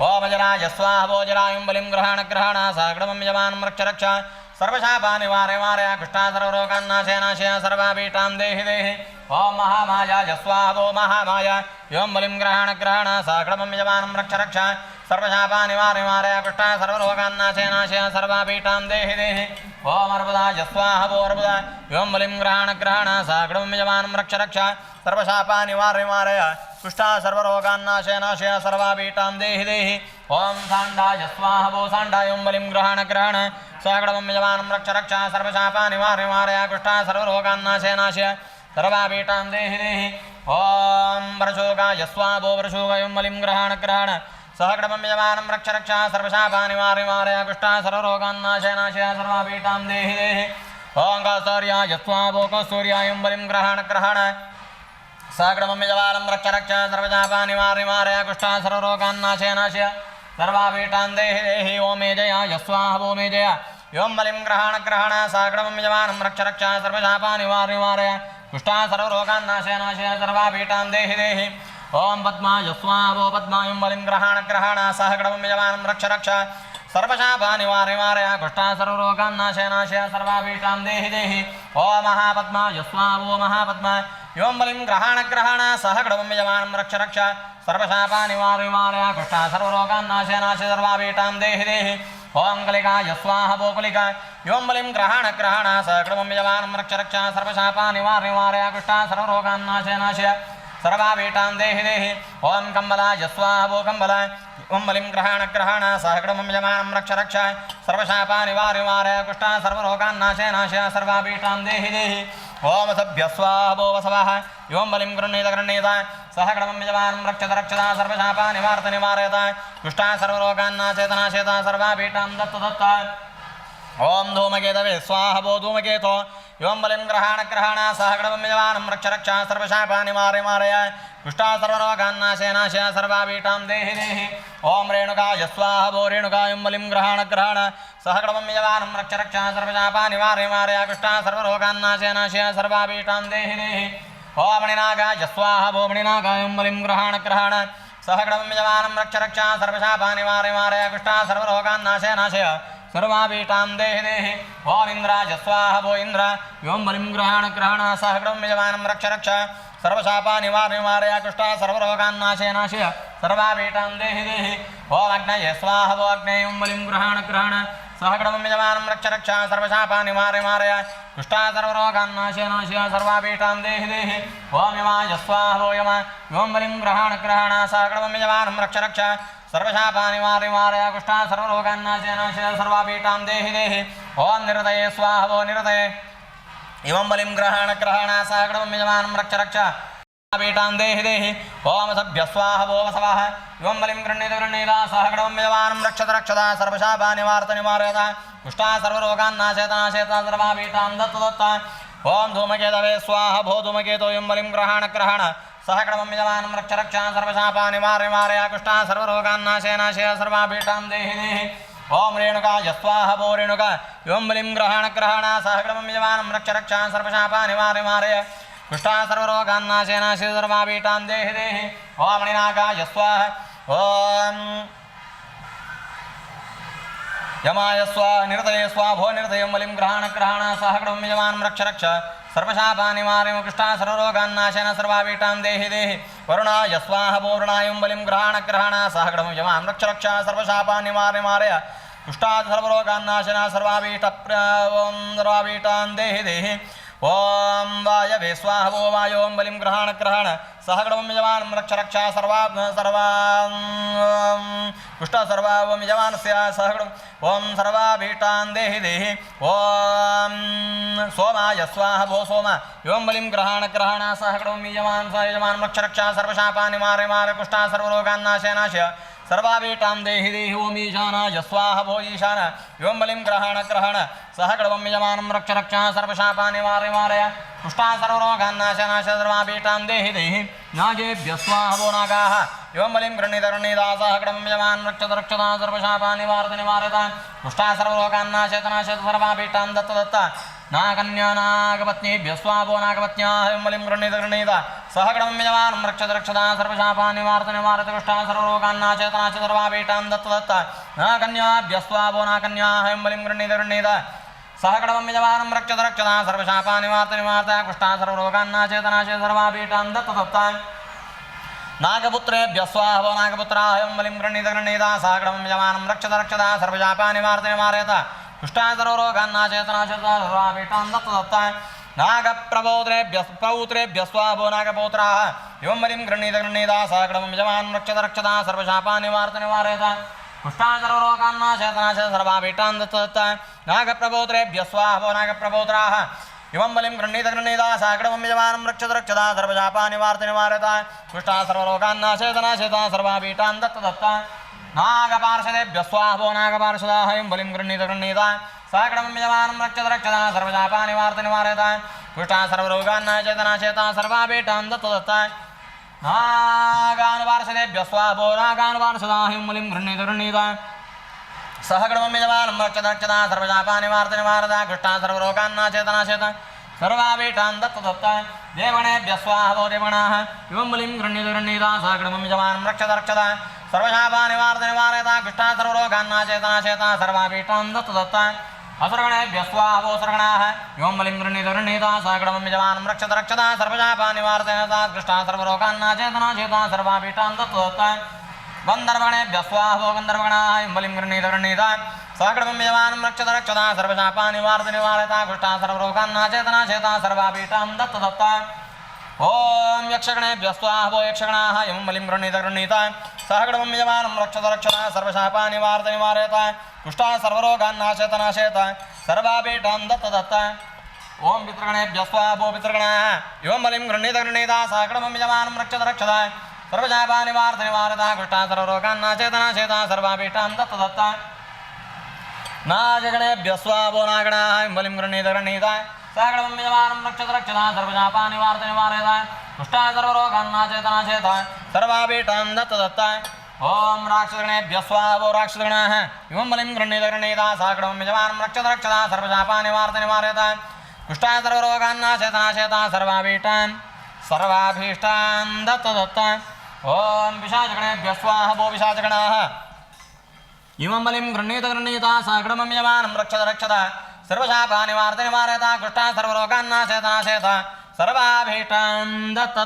ओम जराय स्वाहा जराय बलिं ग्रहण ग्रहण सह गणं यजमानं रक्ष रक्षा सर्वशापानि निवारय निवारय कुष्ठा सर्वरोगान् नाशय नाशय सर्वापीठां देहि देहि ओम महामायाय स्वाहा महामाया यों बलिं ग्रहण ग्रहण सकलं यजमानं रक्ष रक्षा सर्वशापानि निवारय निवारय कुष्ठा सर्वरोगान् नाशय नाशय सर्वापीठां देहि देहि ओम अर्बुदाय स्वाहा अर्बुदा यों बलिं ग्रहण ग्रहण सकलं यजमानं रक्ष रक्षा सर्वशापानि निवारय निवारय कुष्ठा सर्वरोगान् नाशय नाशय सर्वापीठां देहि देहि ओम सांडाय स्वाहा सांडाय यों बलिं ग्रहण ग्रहण सकलं यजमानं रक्ष रक्षा सर्वशापानि निवारय निवारय कुष्ठा सर्वरोगान् नाशय नाशय सर्वापीठां देहि देहि ओम वरशोगाय स्वाहा वरशोगाय बलिं ग्रहण ग्रहण सहगणं यजमानं रक्ष रक्षा सर्वशापानि निवारय निवारय कुष्ठा सर्वरोगान् नाशय नाशय सर्वापीठां देहि देहि ओम कौस्तूर्याय स्वाहा कौस्तूर्याय बलिं ग्रहण ग्रहण सहगणं यजमानं रक्ष रक्षा सर्वशापानि निवारय निवारय कुष्ठा सर्वरोगान् नाशय नाशय सर्वापीठां देहि देहि ओम मेजयाय स्वाहा मेजय यों बलिं ग्रहण ग्रहण सहगणं यजमानं रक्ष रक्षा सर्वशापानि निवारय निवारय कुष्ठा सर्वरोगान् नाशय नाशय सर्वापीठां देहि देहि ओम पद्माय स्वाहा पद्माय बलिं ग्रहण ग्रहण सहगणं यजमानं रक्ष रक्षा सर्वशापानि निवारय निवारय कुष्ठा सर्वरोगान् नाशय नाशय सर्वापीठां देहि देहि ओम महापद्माय स्वाहा महापद्मा यों बलिं ग्रहण ग्रहण सहगणं यजमानं रक्ष रक्षा सर्वशापानि निवारय निवारय कुष्ठा सर्वरोगान् नाशय नाशय सर्वापीठां देहि देहि ओम कलिकाय स्वाहा कलिका यों बलिं ग्रहण ग्रहण सकलं यजमानं रक्ष रक्षा सर्वशापानि निवारय निवारय कुष्ठा सर्वरोगान् नाशय नाशय सर्वापीठां देहि देहि ओम कम्बलाय स्वाहा कम्बला ओम बलिं ग्रहण ग्रहण सकलं यजमानं रक्ष रक्षा सर्वशापानि निवारय निवारय कुष्ठा सर्वरोगान् नाशय नाशय सर्वापीठां देहि देहि ओम सभ्य स्वाहा वसवः यों बलिं गृह्णीत गृह्णीत सहगणं यजमानं रक्षत रक्षता सर्वशापानि निवारत निवारयत कुष्ठा सर्वरोगान् नाशयत नाशयत सर्वापीठां दत्त दत्त ओम धूमकेतवे स्वाहा धूमकेतो यों बलिं ग्रहण ग्रहण सहगणं यजमानं रक्ष रक्षा सर्वशापानि निवारय निवारय कुष्ठा सर्वरोगान् नाशय नाशय सर्वापीठां देहि देहि ओम रेणुकाय स्वाहा रेणुकाय बलिं ग्रहण ग्रहण सहगणं यजमानं रक्ष रक्षा सर्वशापानि निवारय निवारय कुष्ठा सर्वरोगान् नाशय नाशय सर्वापीठां देहि देहि ओम मणिनागाय स्वाहा मणिनागाय बलिं ग्रहण ग्रहण सहगणं यजमानं रक्ष रक्षा सर्वशापानि निवारय निवारय कुष्ठा सर्वरोगान् नाशय नाशय सर्वापीठां देहि देहि ओम इंद्राय स्वाहा इंद्र यों बलिं ग्रहण ग्रहण सहगणं यजमानं रक्ष रक्षा सर्वशापानि निवारय निवारय कुष्ठा सर्वरोगान् नाशय नाशय सर्वापीठां देहि देहि ओम अग्नये स्वाहा अग्नये यों बलिं ग्रहण ग्रहण सहगणं यजमानं रक्ष रक्षा सर्वशापानि निवारय निवारय कुष्ठा सर्वरोगान् नाशय नाशय सर्वापीठां देहि देहि ओम यमाय स्वाहा यम यों बलिं ग्रहण ग्रहण सहगणं यजमानं रक्ष रक्षा सर्वशापानि निवारय निवारय कुष्ठा सर्वरोगान् नाशय नाशय सर्वापीठां देहि देहि ओम निरतये स्वाहा निरतये एवं बलिं ग्रहण ग्रहण सहगणं यजमानं रक्ष रक्षा पीठां देहि देहि ओम सभ्य स्वाहा वसवः यों बलिं गृह्णीत गृह्णीत सहगणं यजमानं रक्षत रक्षता सर्वशापानि निवारत निवारयत कुष्ठा सर्वरोगान् नाशयत नाशयत सर्वापीठां दत्त दत्त ओम धूमकेतवे स्वाहा धूमकेतो यों बलिं ग्रहण ग्रहण सहगणं यजमानं रक्ष रक्षा सर्वशापानि निवारय निवारय कुष्ठा सर्वरोगान् नाशय नाशय सर्वापीठां देहि देहि ओम रेणुकाय स्वाहा रेणुका यों बलिं ग्रहण ग्रहण सहगणं यजमानं रक्ष रक्षा सर्वशापानि निवारय निवारय कुष्ठा सर्वरोगान् नाशय नाशय सर्वापीठां देहि देहि ओम मणिनागाय स्वाहा ओम यमाय स्वाहा निरतये स्वाहा निरतये बलिं ग्रहण ग्रहण सहगणं यजमानं रक्ष रक्ष सर्वशापानि निवारय कुष्ठा सर्वरोगान् नाशय सर्वापीठां देहि देहि वरुणाय स्वाहा वरुणाय बलिं ग्रहण ग्रहण सहगणं यजमानं रक्ष रक्ष सर्वशापानि निवारय निवारय कुष्ठा सर्वरोगान् नाशय सर्वापीठां देहि देहि ओम वायवे स्वाहा वायो बलिं ग्रहण ग्रहण सहगणं यजमानं रक्ष रक्षा कुष्ठा सर्वं यजमानस्य सहगणं ओम सर्वापीठां देहि देहि ओम सोमाय स्वाहा सोम यों बलिं ग्रहण ग्रहण सहगणं यजमानं रक्ष रक्षा सर्वशापानि निवारय निवारय कुष्ठा सर्वरोगान् नाशय नाशय सर्वापीठां देहि देहि ओम ईशानाय स्वाहा ईशान यों बलिं ग्रहण ग्रहण सहगणं यजमानं रक्ष रक्षा सर्वशापानि निवारय निवारय कुष्ठा सर्वरोगान् नाशय नाशय सर्वापीठां देहि देहि नागेभ्यः स्वाहा वो नागाः एवं बलिं गृह्णीतगृह्णीदासः कडमं यजमानं रक्षता सर्वशापान् निवारयता पुष्टा सर्वलोकान्नाशेतनाशेत सर्वाभीष्टां दत्त नागकन्या नागपत्नीभ्यः स्वाहा वो नागपत्न्याः एवं बलिं गृह्णीत सह कडमं यजमानं रक्षता सर्वशापान् निवारयत पुष्टा सर्वलोकान्नाशेतनाशेत सर्वाभीष्टां दत्त नागकन्याभ्यः स्वाहा वो नागकन्याः एवं बलिं गृह्णीत सह कडमं यजमानं रक्षता सर्वशापान् निवारयत कुष्ठा सर्वरोगान्नाशेतनाशेत सर्वाभीष्टां दत्त नागपुत्रेभ्यः स्वाहा वो नागपुत्राः एवं बलिं गृह्णीत सह कडमं यजमानं रक्षता सर्वशापान् निवारयत कुष्ठा सर्वरोगान्नाशेतनाशेत सर्वाभीष्टां दत्त नागप्रपौत्रेभ्यः स्वाहा वो नागपौत्राः एवं बलिं गृह्णीत सह कडमं यजमानं रक्षता सर्वशापान् निवारयत कुष्ठा सर्वरोगान्नाशेतनाशेत सर्वाभीष्टां दत्त नागप्रपौत्रेभ्यः स्वाहा वो नागप्रपौत्राः एवं बलिं गृह्णीत सह कडमं यजमानं रक्षता सर्वशापान् निवारयत कुष्ठा सर्वरोगान्नाशेतनाशेत सर्वाभीष्टां दत्त नागपार्षदेभ्यः स्वाहा वो नागपार्षदाः एवं बलिं गृह्णीत सह कडमं यजमानं रक्षता सर्वशापान् निवारयत कुष्ठा सर्वरोगान्नाशेतनाशेत सर्वाभीष्टां दत्त नागानुपार्षदेभ्यः स्वाहा वो नागानुपार्षदाः एवं बलिं गृह्णीत सह कडमं यजमानं रक्षता सर्वशापान् निवारयत कुष्ठा सर्वरोगान्नाशेतनाशेत सर्वाभीष्टां दत्त देवगणेभ्यः स्वाहा वो देवगणाः एवं बलिं गृह्णीत सह कडमं यजमानं रक्षता सर्वशापान् निवारयत कुष्ठा सर्वरोगान्नाशेतनाशेत सर्वाभीष्टां दत्त असुरगणेभ्यः स्वाहा वो असुरगणाः एवं बलिं गृह्णीत सह कडमं यजमानं रक्षता सर्वशापान् निवारयत कुष्ठा सर्वरोगान्नाशेतनाशेत सर्वाभीष्टां दत्त गन्धर्वगणेभ्यः स्वाहा वो गन्धर्वगणाः एवं बलिं गृह्णीत सह कडमं यजमानं रक्षता सर्वशापान् निवारयत कुष्ठा सर्वरोगान्नाशेतनाशेत सर्वाभीष्टां दत्त ओम यक्षगणेभ्यः स्वाहा वो यक्षगणाः एवं बलिं गृह्णीत सह कडमं यजमानं रक्षता सर्वशापान् निवारयत कुष्ठा सर्वरोगान्नाशेतनाशेत सर्वाभीष्टां दत्त ओम पितृगणेभ्यः स्वाहा वो पितृगणाः एवं बलिं गृह्णीत सह कडमं यजमानं रक्षता सर्वशापान् निवारयत कुष्ठा सर्वरोगान्नाशेतनाशेत सर्वाभीष्टां दत्त नागगणेभ्यः स्वाहा वो नागणाः एवं बलिं गृह्णीत सह कडमं यजमानं रक्षता सर्वशापान् निवारयत कुष्ठा सर्वरोगान्नाशेतनाशेत सर्वाभीष्टां दत्त ओम राक्षसगणेभ्यः स्वाहा वो राक्षसगणाः एवं बलिं गृह्णीत सह कडमं यजमानं रक्षता सर्वशापान् निवारयत कुष्ठा सर्वरोगान्नाशेतनाशेत सर्वाभीष्टां दत्त ओम पिशाचगणेभ्यः स्वाहा वो पिशाचगणाः एवं बलिं गृह्णीत सह कडमं यजमानं रक्षता सर्वशापान् निवारयत कुष्ठा सर्वरोगान्नाशेतनाशेत सर्वाभीष्टां दत्त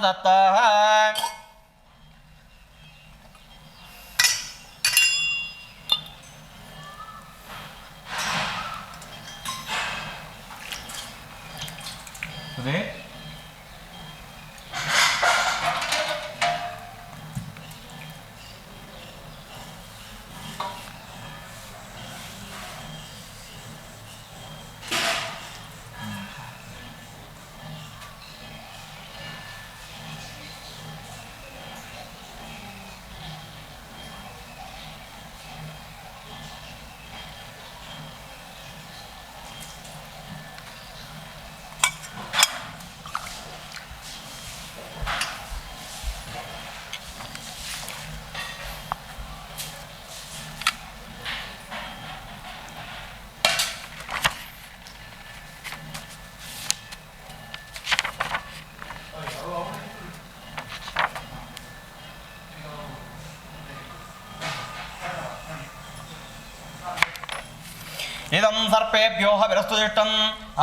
इदं सर्पेभ्यो हविरस्तुदिष्टम्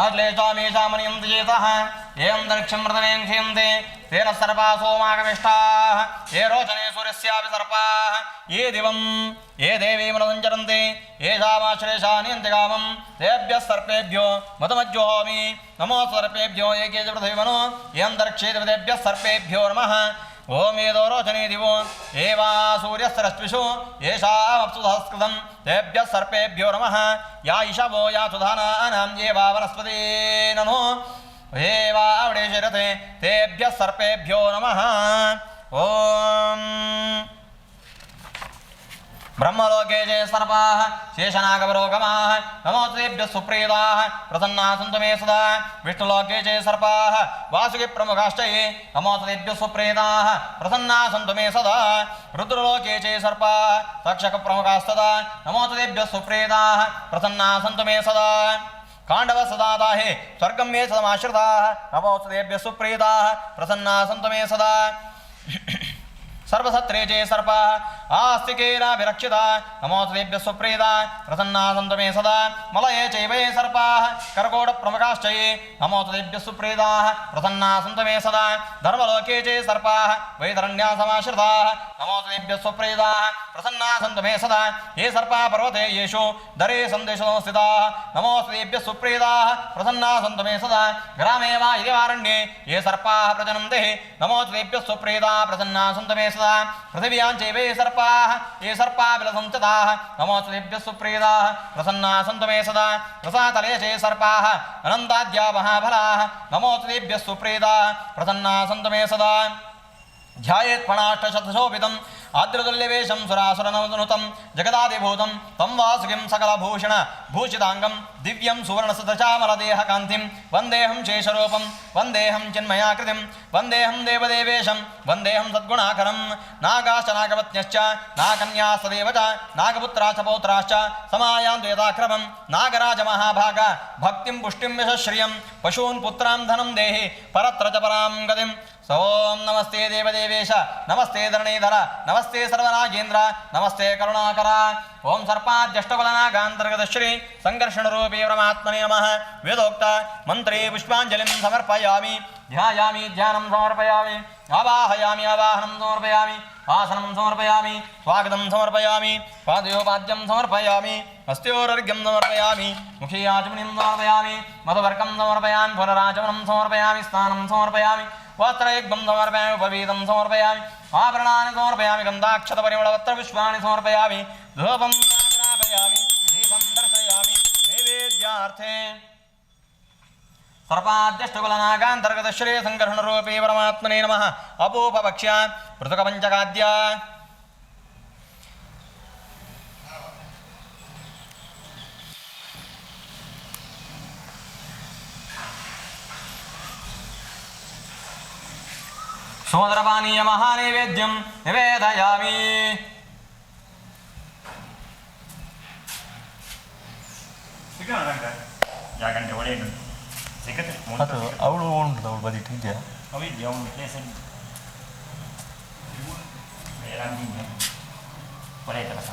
आश्लेषामीशामनियं चेतः एवं दक्षं मृतनें क्षीयन्ते तेन सर्पाः सोमागमिष्टाः ये रोचने सूर्यस्यापि सर्पाः ये दिवं ये देवी मनसञ्चरन्ति येषामाश्लेषा नियन्ति कामं तेभ्यः सर्पेभ्यो मतमज्जुहोमि नमो सर्पेभ्यो ये के च पृथिवीमनो यन्तरिक्षे देवतेभ्यः सर्पेभ्यो नमः ओम येदो रोचने दिवो एवा सूर्यस्रश्विषु येषामप्सु सहस्कृतं तेभ्यः सर्पेभ्यो नमः या ईशवो या सुधानानां ये वा वनस्पति नमो ये वा आवडेशरते तेभ्यः सर्पेभ्यो नमः ओम ब्रह्मलोके चे सर्पाः शेषनागवरोगमाः नमोऽस्तेभ्यः सुप्रीताः प्रसन्नाः सन्तु मे सदा विष्णुलोके चे सर्पाः वासुकिप्रमुखाश्च ये नमोऽस्तेभ्यः सुप्रीताः प्रसन्नाः सन्तु मे सदा रुद्रलोके चे सर्पाः तक्षकप्रमुखास्तदा नमोऽस्तेभ्यः सुप्रीताः प्रसन्नाः सन्तु मे सदा कांडव सदा दाहे स्वर्गं मे सदमाश्रिताः नमोऽस्तेभ्यः सुप्रीताः प्रसन्नाः सन्तु मे सदा सर्वसत्रे चे सर्पाः आस्तिकेनाभिरक्षिता नमोऽस्तेभ्यः सुप्रीताः प्रसन्नाः सन्तु मे सदा मलये चैव ये सर्पाः कर्कोटप्रमुखाश्च ये नमोऽस्तेभ्यः सुप्रीताः प्रसन्नाः सन्तु मे सदा धर्मलोके चे सर्पाः वैतरण्यासमाश्रिताः नमोऽस्तेभ्यः सुप्रीताः प्रसन्नाः सन्तु मे सदा ये सर्पाः पर्वते येषु दरे सन्देशो स्थिताः नमोऽस्तेभ्यः सुप्रीताः प्रसन्नाः सन्तु मे सदा ग्रामे वा इति वारण्ये ये सर्पाः प्रजनन्ते नमोऽस्तेभ्यः सुप्रीताः प्रसन्नाः सन्तु मे सदा पृथिव्यां चैव ये सर्पाः विलसंस्थिताः नमोऽस्तेभ्यः सुप्रीताः प्रसन्नाः सन्तु मे सदा रसातले चे सर्पाः अनन्ताद्या महाफलाः नमोऽस्तेभ्यः सुप्रीताः प्रसन्नाः सन्तु मे सदा ध्यायेत्पणाष्टशतशोभितम् आद्रतुल्यवेशं सुरासुरनवनुतं जगदादिभूतं तं वासुकिं सकलभूषण भूषिताङ्गं दिव्यं सुवर्णसतचामलदेहकान्तिं वन्देऽहं शेषरूपं वन्देऽहं चिन्मयाकृतिं वन्देऽहं देवदेवेशं वन्देऽहं सद्गुणाकरं नागाश्च नागवत्न्यश्च नागकन्यास्तदेव च नागपुत्राश्च पौत्राश्च समायान्तु यथाक्रमं नागराजमहाभाग भक्तिं पुष्टिं यशश्रियं पशून् पुत्रां धनं देहि परत्र च परां गतिं ओम नमस्ते देवदेवेश नमस्ते धरणीधर नमस्ते सर्वनागेन्द्र नमस्ते करुणाकरा ओम सर्पाद्यष्टकुलनागान्तर्गत श्री संकर्षणरूपी परमात्मने नमः वेदोक्त मंत्रे पुष्पाञ्जलिं समर्पयामि ध्यायामि ध्यानं समर्पयामि आवाहयामि आवाहनं समर्पयामि आसनं समर्पयामि स्वागतं समर्पयामि पादयोपाद्यं समर्पयामि हस्त्योरर्घ्यं समर्पयामि मुखे आचमनीं समर्पयामि मधुवर्कं समर्पयामि फलराचमनं समर्पयामि स्नानं समर्पयामि वस्त्रयुग्मं समर्पयामि उपवीतं समर्पयामि आभरणानि समर्पयामि गन्धाक्षतपरिमलवस्त्रपुष्पाणि समर्पयामि धूपं स्थापयामि दीपं दर्शयामि नैवेद्यार्थे सर्पाद्यष्टकुलनागान्तर्गत श्री संकर्षणरूपी परमात्मने नमः अपूपभक्ष्या पृथुकपञ्चखाद्या सोदरपानीय महानैवेद्यं निवेदयामि ಜಾಗಂಟೆ ಒಳ್ಳೆಯದು ಸಿಗುತ್ತೆ ಅದು ಅವಳು ಉಂಟು ಅವಳು ಬದಿಟ್ಟು ಇದೆಯಾ ಅವಿದ್ಯಾ ಅವನು ಪ್ಲೇಸಲ್ಲಿ ಒಳ್ಳೆಯ ಕೆಲಸ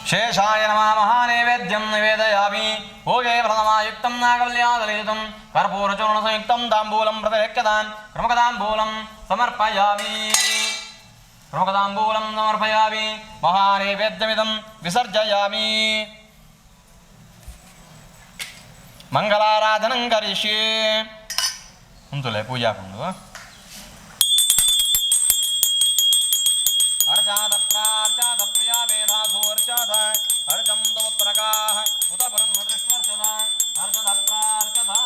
शेषाय नमः महानैवेद्यं निवेदयामि भोगे प्रथमायुक्तं नागवल्यादलितं कर्पूरचूर्णसंयुक्तं ताम्बूलं प्रतिलेख्यतां प्रमुखताम्बूलं समर्पयामि महानैवेद्यमिदं विसर्जयामि मंगलाराधनं करिष्ये उन्तुले पूजा कुंडु अर्चात प्रार्चात प्रिया मेधासु अर्चात अर्चम दोत्रकाः उत ब्रह्मदृष्टवर्चता अर्चत प्रार्चता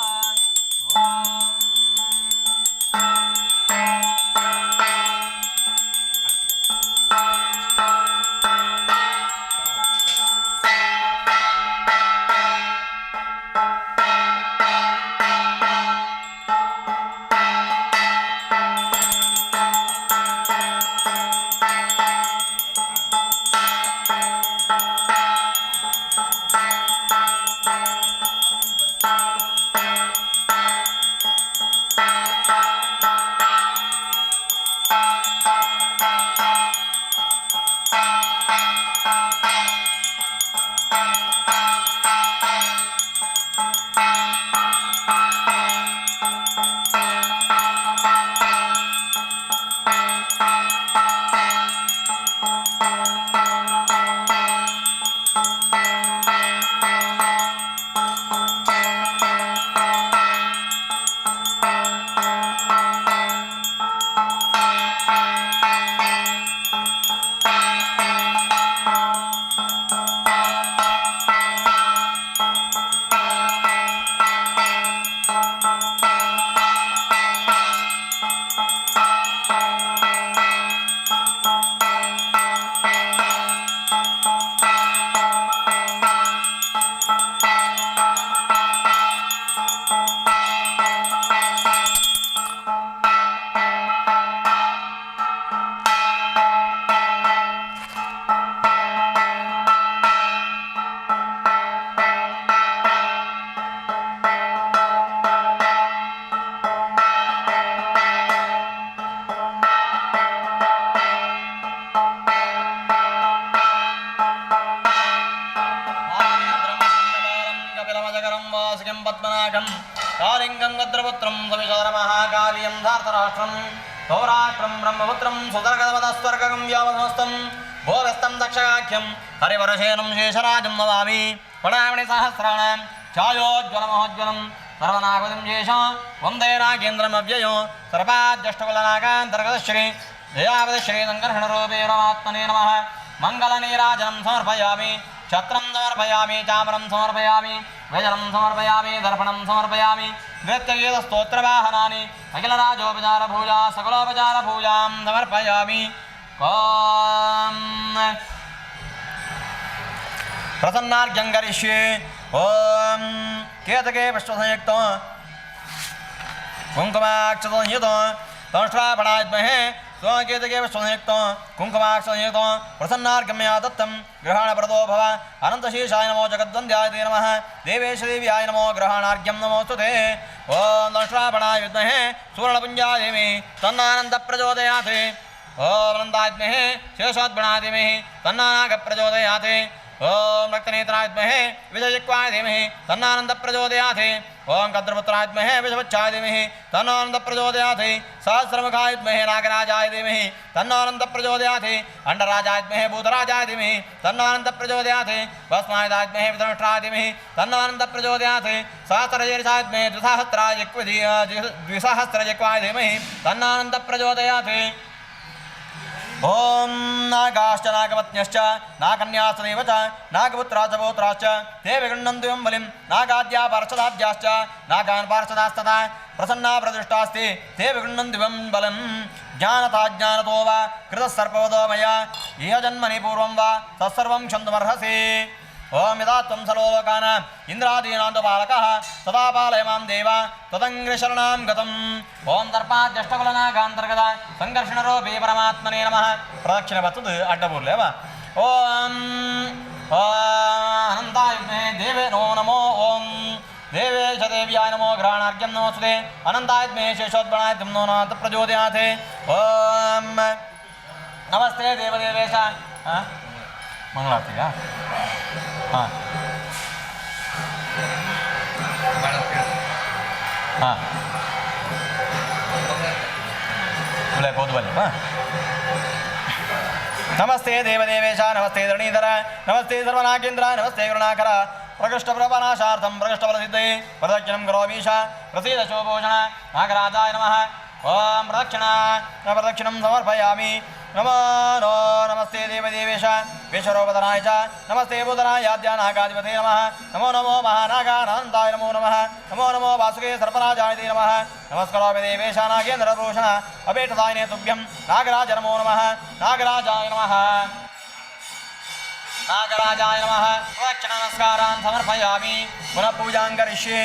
वीरं गद्रपुत्रं सविशोधरमहाकालियं धार्तराष्ट्रं पौराष्ट्रं ब्रह्मपुत्रं सुतर्गवदस्वर्गं व्यामनस्तं भोगस्तं दक्षगाख्यं हरिवरशेनं शेषराजं नमामि प्रणामणि सहस्राणां छायोज्वलमहोज्वलं सर्वनागवतिं शेषं वन्दे नागेन्द्रमव्ययो सर्वाद्यष्टकुलनागान्तर्गतश्री जयावतिश्री सङ्कर्षणरूपे परमात्मने नमः मङ्गलनीराजनं समर्पयामि छत्रं समर्पयामि चामरं समर्पयामि व्यजनं समर्पयामि दर्पणं समर्पयामि नृत्यगीतस्तोत्रवाहनानि अखिलराजोपचारपूजा सकलोपचारपूजां समर्पयामि प्रसन्नार्घ्यं करिष्ये ॐ केतके पुष्पसंयुक्तो कुङ्कुमाक्षसंयुतो तंष्ट्रापणाद्महे स्वकेतके पुष्पसंयुक्तो कुङ्कुमाक्षसंयुक्तो प्रसन्नार्घ्यं दत्तं ग्रहणप्रदो भव अनन्तशीर्षाय नमो जगद्वन्द्याय ते नमः देवेशदेव्याय नमो ग्रहणार्घ्यं नमोऽस्तु ते ॐ तंष्ट्रापणाय विद्महे सुवर्णपुञ्जाय धीमहि तन्नानन्दप्रचोदयात् ॐ अनन्ताद्महे शेषोद्गणाय धीमहि तन्नानागप्रचोदयात् ओम रक्तनेत्राय विद्महे विजयजिह्वाय धीमहि तन्नानन्दप्रचोदयात् ओम कद्रपुत्राय विद्महे विषवच्छाय धीमहि तन्नानन्दप्रचोदयात् सहस्रमुखाय विद्महे नागराजाय धीमहि तन्नानन्दप्रचोदयात् अण्डराजाय विद्महे भूतराजाय धीमहि तन्नानन्दप्रचोदयात् भस्मायुधाय विद्महे विधनुष्ठाय धीमहि तन्नानन्दप्रचोदयात् सहस्रशीर्षाय विद्महे द्विसहस्रजिह्वाय धीमहि तन्नानन्दप्रचोदयात् ओम नागाश्च नागपत्न्यश्च नाकन्यास्तदेव च नागपुत्राश्च पौत्राश्च ते विगृह्णन्तु यं बलिं नागाद्या पार्षदाद्याश्च नागान् पार्षदास्तथा प्रसन्ना प्रदृष्टास्ते ते विगृह्णन्तु यं बलिं ज्ञानता ज्ञानतो वा कृतः सर्पवतो मया इह जन्मनि पूर्वं वा तत्सर्वं क्षन्तुमर्हसि ओम यदा त्वं सर्वलोकानाम् इन्द्रादीनां तु पालकः तदा पालय मां देव तदङ्घ्रिशरणां गतम् ओम दर्पाद्यष्टकुलनागान्तर्गत सङ्कर्षणरूपे परमात्मने नमः प्रदक्षिणे बत्तद् अड्डपूर्ले वा ओम अनन्ताय विद्महे देवे नमो ओम देवेश देव्याय नमो ग्रहणार्घ्यं नमोऽस्तुते अनन्ताय विद्महे शेषोद्गणाय नमो नमः प्रचोदयात् ओम नमस्ते देवदेवेश मंगलारती का हाँ हाँ बोले बहुत बोले हाँ नमस्ते देवदेवेश नमस्ते धरणीधर नमस्ते सर्वनागेन्द्र नमस्ते गुरुनाकर प्रकृष्टप्रपनाशार्थं प्रकृष्टफलसिद्धये प्रदक्षिणं करोमीश प्रसीद शोभूषण नागराजाय नमः ओम प्रदक्षिणं समर्पयामि नमो नो नमस्ते देवदेवेश विश्वरूपधनाय च नमस्ते भूतनायाद्यानागाधिपते नमः नमो नमो महानागानन्ताय नमो नमः नमो नमो वासुके सर्पराजाय ते नमः नमस्कारो देवेश नागेन्द्रभूषण अभीष्टदायिने तुभ्यं नागराज नमो नमः नागराजाय नमः नागराजाय नमः प्रदक्षिण नमस्कारान् समर्पयामि पुनः पूजां करिष्ये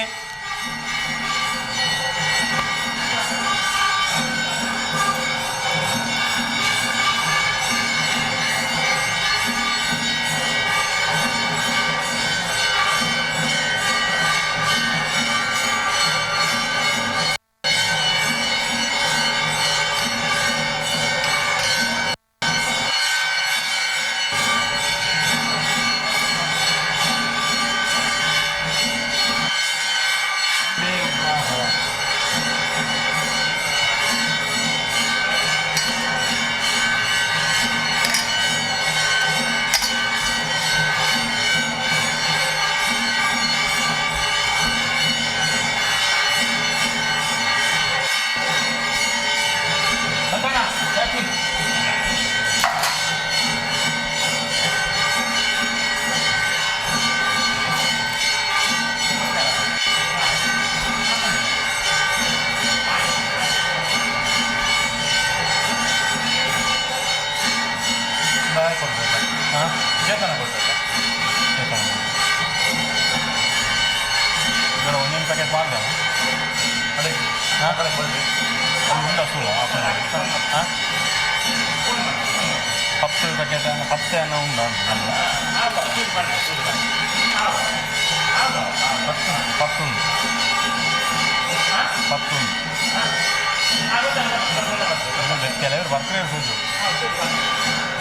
ಕೆಲವರು ಬರ್ತಾರೆ ಸೂಜು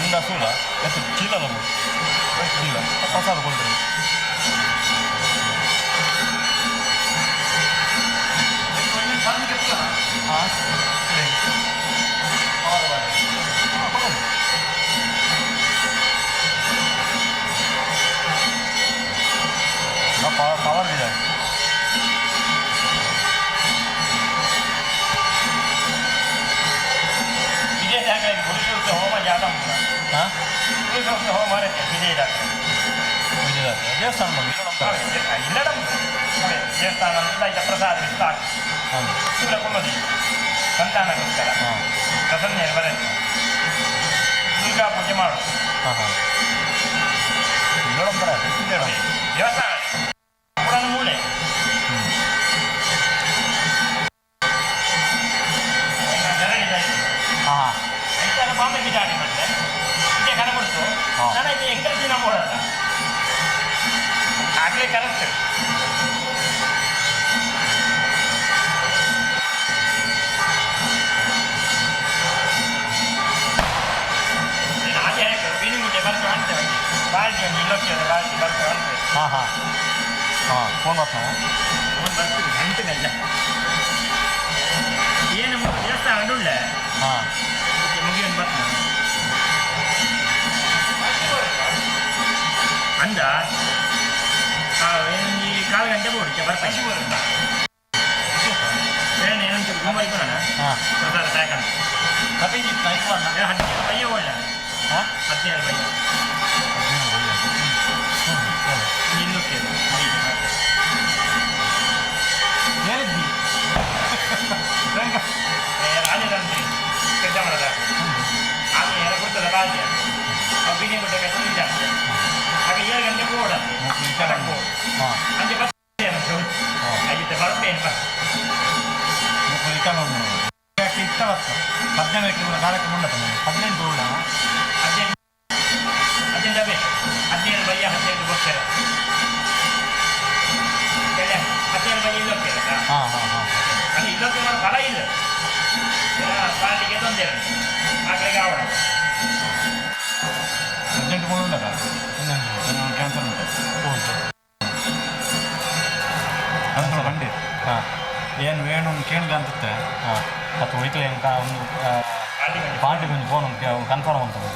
ಹಿಂಗ ಸೂಲ ಎಷ್ಟು ಚೀಲ ಚೀಲ ಹೊಸದು ಕೊಡ್ರಿ ಹಾಂ ಹೋಮ ವಿಜಯದ ದೇವಸ್ಥಾನ ಬಂದು ಇಲ್ಲಡಂ ದೇವಸ್ಥಾನ ಅಂತ ಈಗ ಪ್ರಸಾದ ಸಾಕು ಹೌದು ಶುಕ್ಲ ಕೊಳ್ಳೋದು ಸಂತಾನಕ್ಕೋಸ್ಕರ ಹಾಂ ಪ್ರಸನ್ನ ಬರುತ್ತೆ ದುರ್ಗಾ ಪೂಜೆ ಮಾಡು ಹಾಂ ಹಾಂ ಇಲ್ಲೋಡಂ ಬರ ಇಲ್ಲೋಡಂ ದೇವಸ್ಥಾನ ಪುರಾಣ ಮೂಲೆ ಹಾಂ ಹಾಂ ಐತಾರ ಬಾಂಬೆ ಬಿಜಾಡಿ ಮತ್ತೆ ಇದೇ ಕಣ ಕೊಡ್ತು ನಾನು ಇದು ಎಂಕಲ್ ದಿನ ಮಾಡೋಲ್ಲ ಆಗಲೇ ಕರೆಕ್ಟ್ ಬಾಲ್ಟಿ ಒಂದು ಇಲ್ಲೋಕ್ಕೆ ಬಾಲ್ಟಿ ಬರ್ತದೆ ಅಂತ ಹಾಂ ಹಾಂ ಹಾಂ ಫೋನ್ ಬರ್ತಾನೆ ಒಂದು ಬರ್ತೀವಿ ಅಂಟಿನಲ್ಲ ಏನು ದೇವಸ್ಥಾನ ಅಡುಳ್ಳೆ ಹಾಂ ಮುಗಿಯೊಂದು ಬರ್ತಾನೆ ಅಂದ ಏನೊಂದು 4 ಗಂಟೆ ಬೋಡಿಕೆ ಬರ್ತಾನೆ ಏನಂತ ತುಂಬ ಇಬ್ಬರಣ ಹಾಂ ಪ್ರಸಾದ ಪ್ಯಾಕಂತ ಕಪಿಂಗ್ ನೈಟ್ ಬಣ್ಣ 17 ಬಯ್ಯ ಒಳ್ಳೆ ಹಾಂ 17 ಬಯ್ಯ ಇನ್ನೂಕ್ಕೆ ಹೇಳಿದ್ವಿ ರಾಜತಂತ್ರಿ ಕೆಲಸ ಮಾಡೋದ ಆಮೇಲೆ ಎಲ್ಲ ಗೊತ್ತದ ರಾಜ್ಯ ಅವು ಬಿಡಿ ಬಿಟ್ಟೆ ಕೆಲಸ ಜಾಸ್ತಿ ಆಗ 7 ಗಂಟೆ ಓಡಂತೆ ಹಾಂ ಅಂತೆ ಬಸ್ ಆಗಿತ್ತೆ ಬರ್ತೇನೆ ಬಸ್ ಇಷ್ಟ ಬರ್ತಾ 15 ಕಾರ್ಯಕ್ರಮ ಉಂಟು 18 ಉಳ್ಳ 15 ಡಬ್ಬೆ 17 ಬಯ್ಯ 15 ಬರ್ತಾರೆ 17 ಬಯ್ಯ ಇಲ್ಲೋಕ್ಕೆ ಹಾಂ ಹಾಂ ಹಾಂ ಅದು ಇಲ್ಲೋಕ್ಕೆ ಮಾಡೋ ಫಲ ಇಲ್ಲ ಪಾರ್ಟಿಗೆ ತೊಂದರೆ ಮಕ್ಕಳಿಗೆ ಆವಡ ಅರ್ಜೆಂಟ್ ಉಂಟಲ್ಲ ಇನ್ನೊಂದು ಕ್ಯಾನ್ಸಲ್ ಉಂಟು ಅಂತ ಬಂಡಿ ಹಾಂ ಏನು ವೇಣು ಕೇಳಿದೆ ಅಂತತ್ತೆ ಹಾಂ ಮತ್ತು ಉಳಿಕಲೆ ಒಂದು ಪಾರ್ಟಿ ಒಂದು ಫೋನ್ ಒಂದು ಕನ್ಫರ್ಮ್ ಅಂತದೆ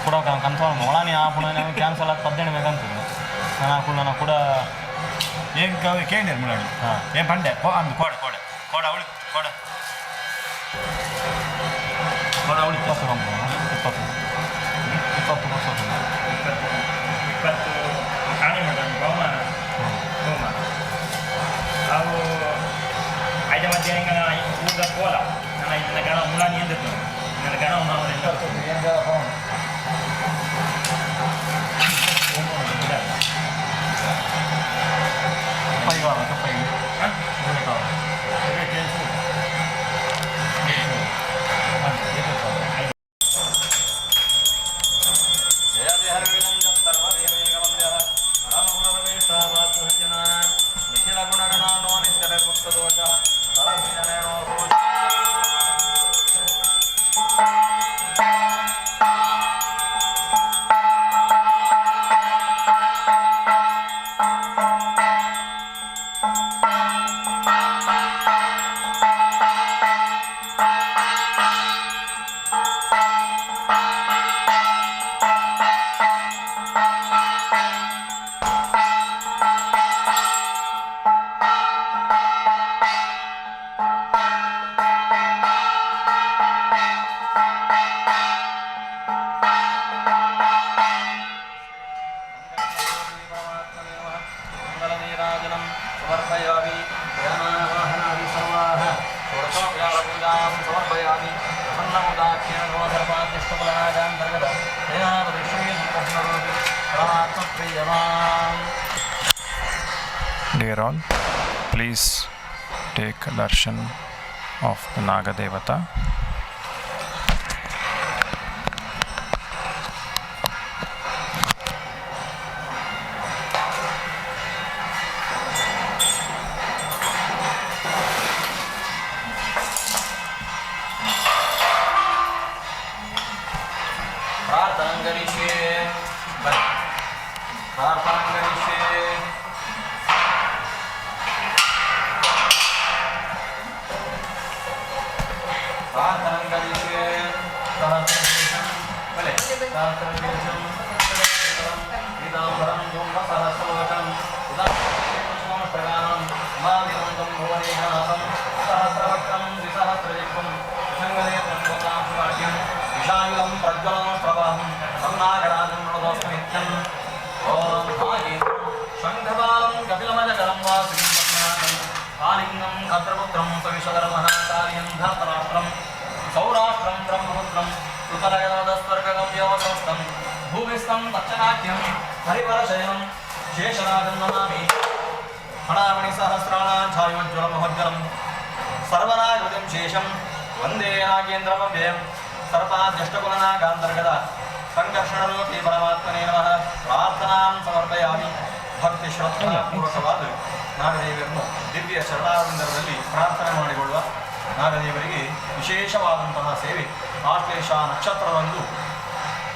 ಕೂಡ ಕನ್ಫರ್ಮ್ ಒಳನೇ ಆ ಪುಣ ಕ್ಯಾನ್ಸಲ್ ಆಗಿ 18 ಬೇಕಂತದೆ ನಾನು ಕೂಡ ಏನು ಕೇಳಿ ಮುನ್ನಾಡಿ ಹಾಂ ಏನು ಬಂಡೆ ಅಂದು ಕೋಡೆ ಅವಳಿ ಕೋಡೆ ಅವಳಿ 20 ಕಾಣಿ ಮಾಡೋದು ಬಹುಮಾನ ಹೋಮ ಅವು 5 ಮಧ್ಯಾಹ್ನ ಊಟ ಕೋಲ ನಾನು ಇದನ್ನ ಗಣ ಮುಲಾನಿ ಎಂದಿತ್ತು ನನ್ನ ಗಣ Dear all, please take darshan of the Nagadevata. प्रज्वलं सहस्रं कृतलगनवदस्वर्गगम्योऽसंस्थं भूमिस्थं दक्षिणाख्यं हरिवरशयनं शेषराजं नमामि हणामणिसहस्राणां छायोज्ज्वलमहोज्ज्वलं सर्वनागृतिं शेषं वन्दे नागेन्द्रमव्ययं सर्पाद्यष्टकुलनागान्तर्गत ಸಂಕರ್ಷಣರೂಪಿ ಪರಮಾತ್ಮನೇ ನಮಃ ಪ್ರಾರ್ಥನಾಂ ಸಮರ್ಪಯಾಮಿ. ಭಕ್ತಿ ಶ್ರದ್ಧಾಪೂರ್ವಕವಾದ ನಾಗದೇವರನ್ನು ದಿವ್ಯ ಶರಣಾನಂದರದಲ್ಲಿ ಪ್ರಾರ್ಥನೆ ಮಾಡಿಕೊಳ್ಳುವ ನಾಗದೇವರಿಗೆ ವಿಶೇಷವಾದಂತಹ ಸೇವೆ. ಆಶ್ಲೇಷ ನಕ್ಷತ್ರದಂದು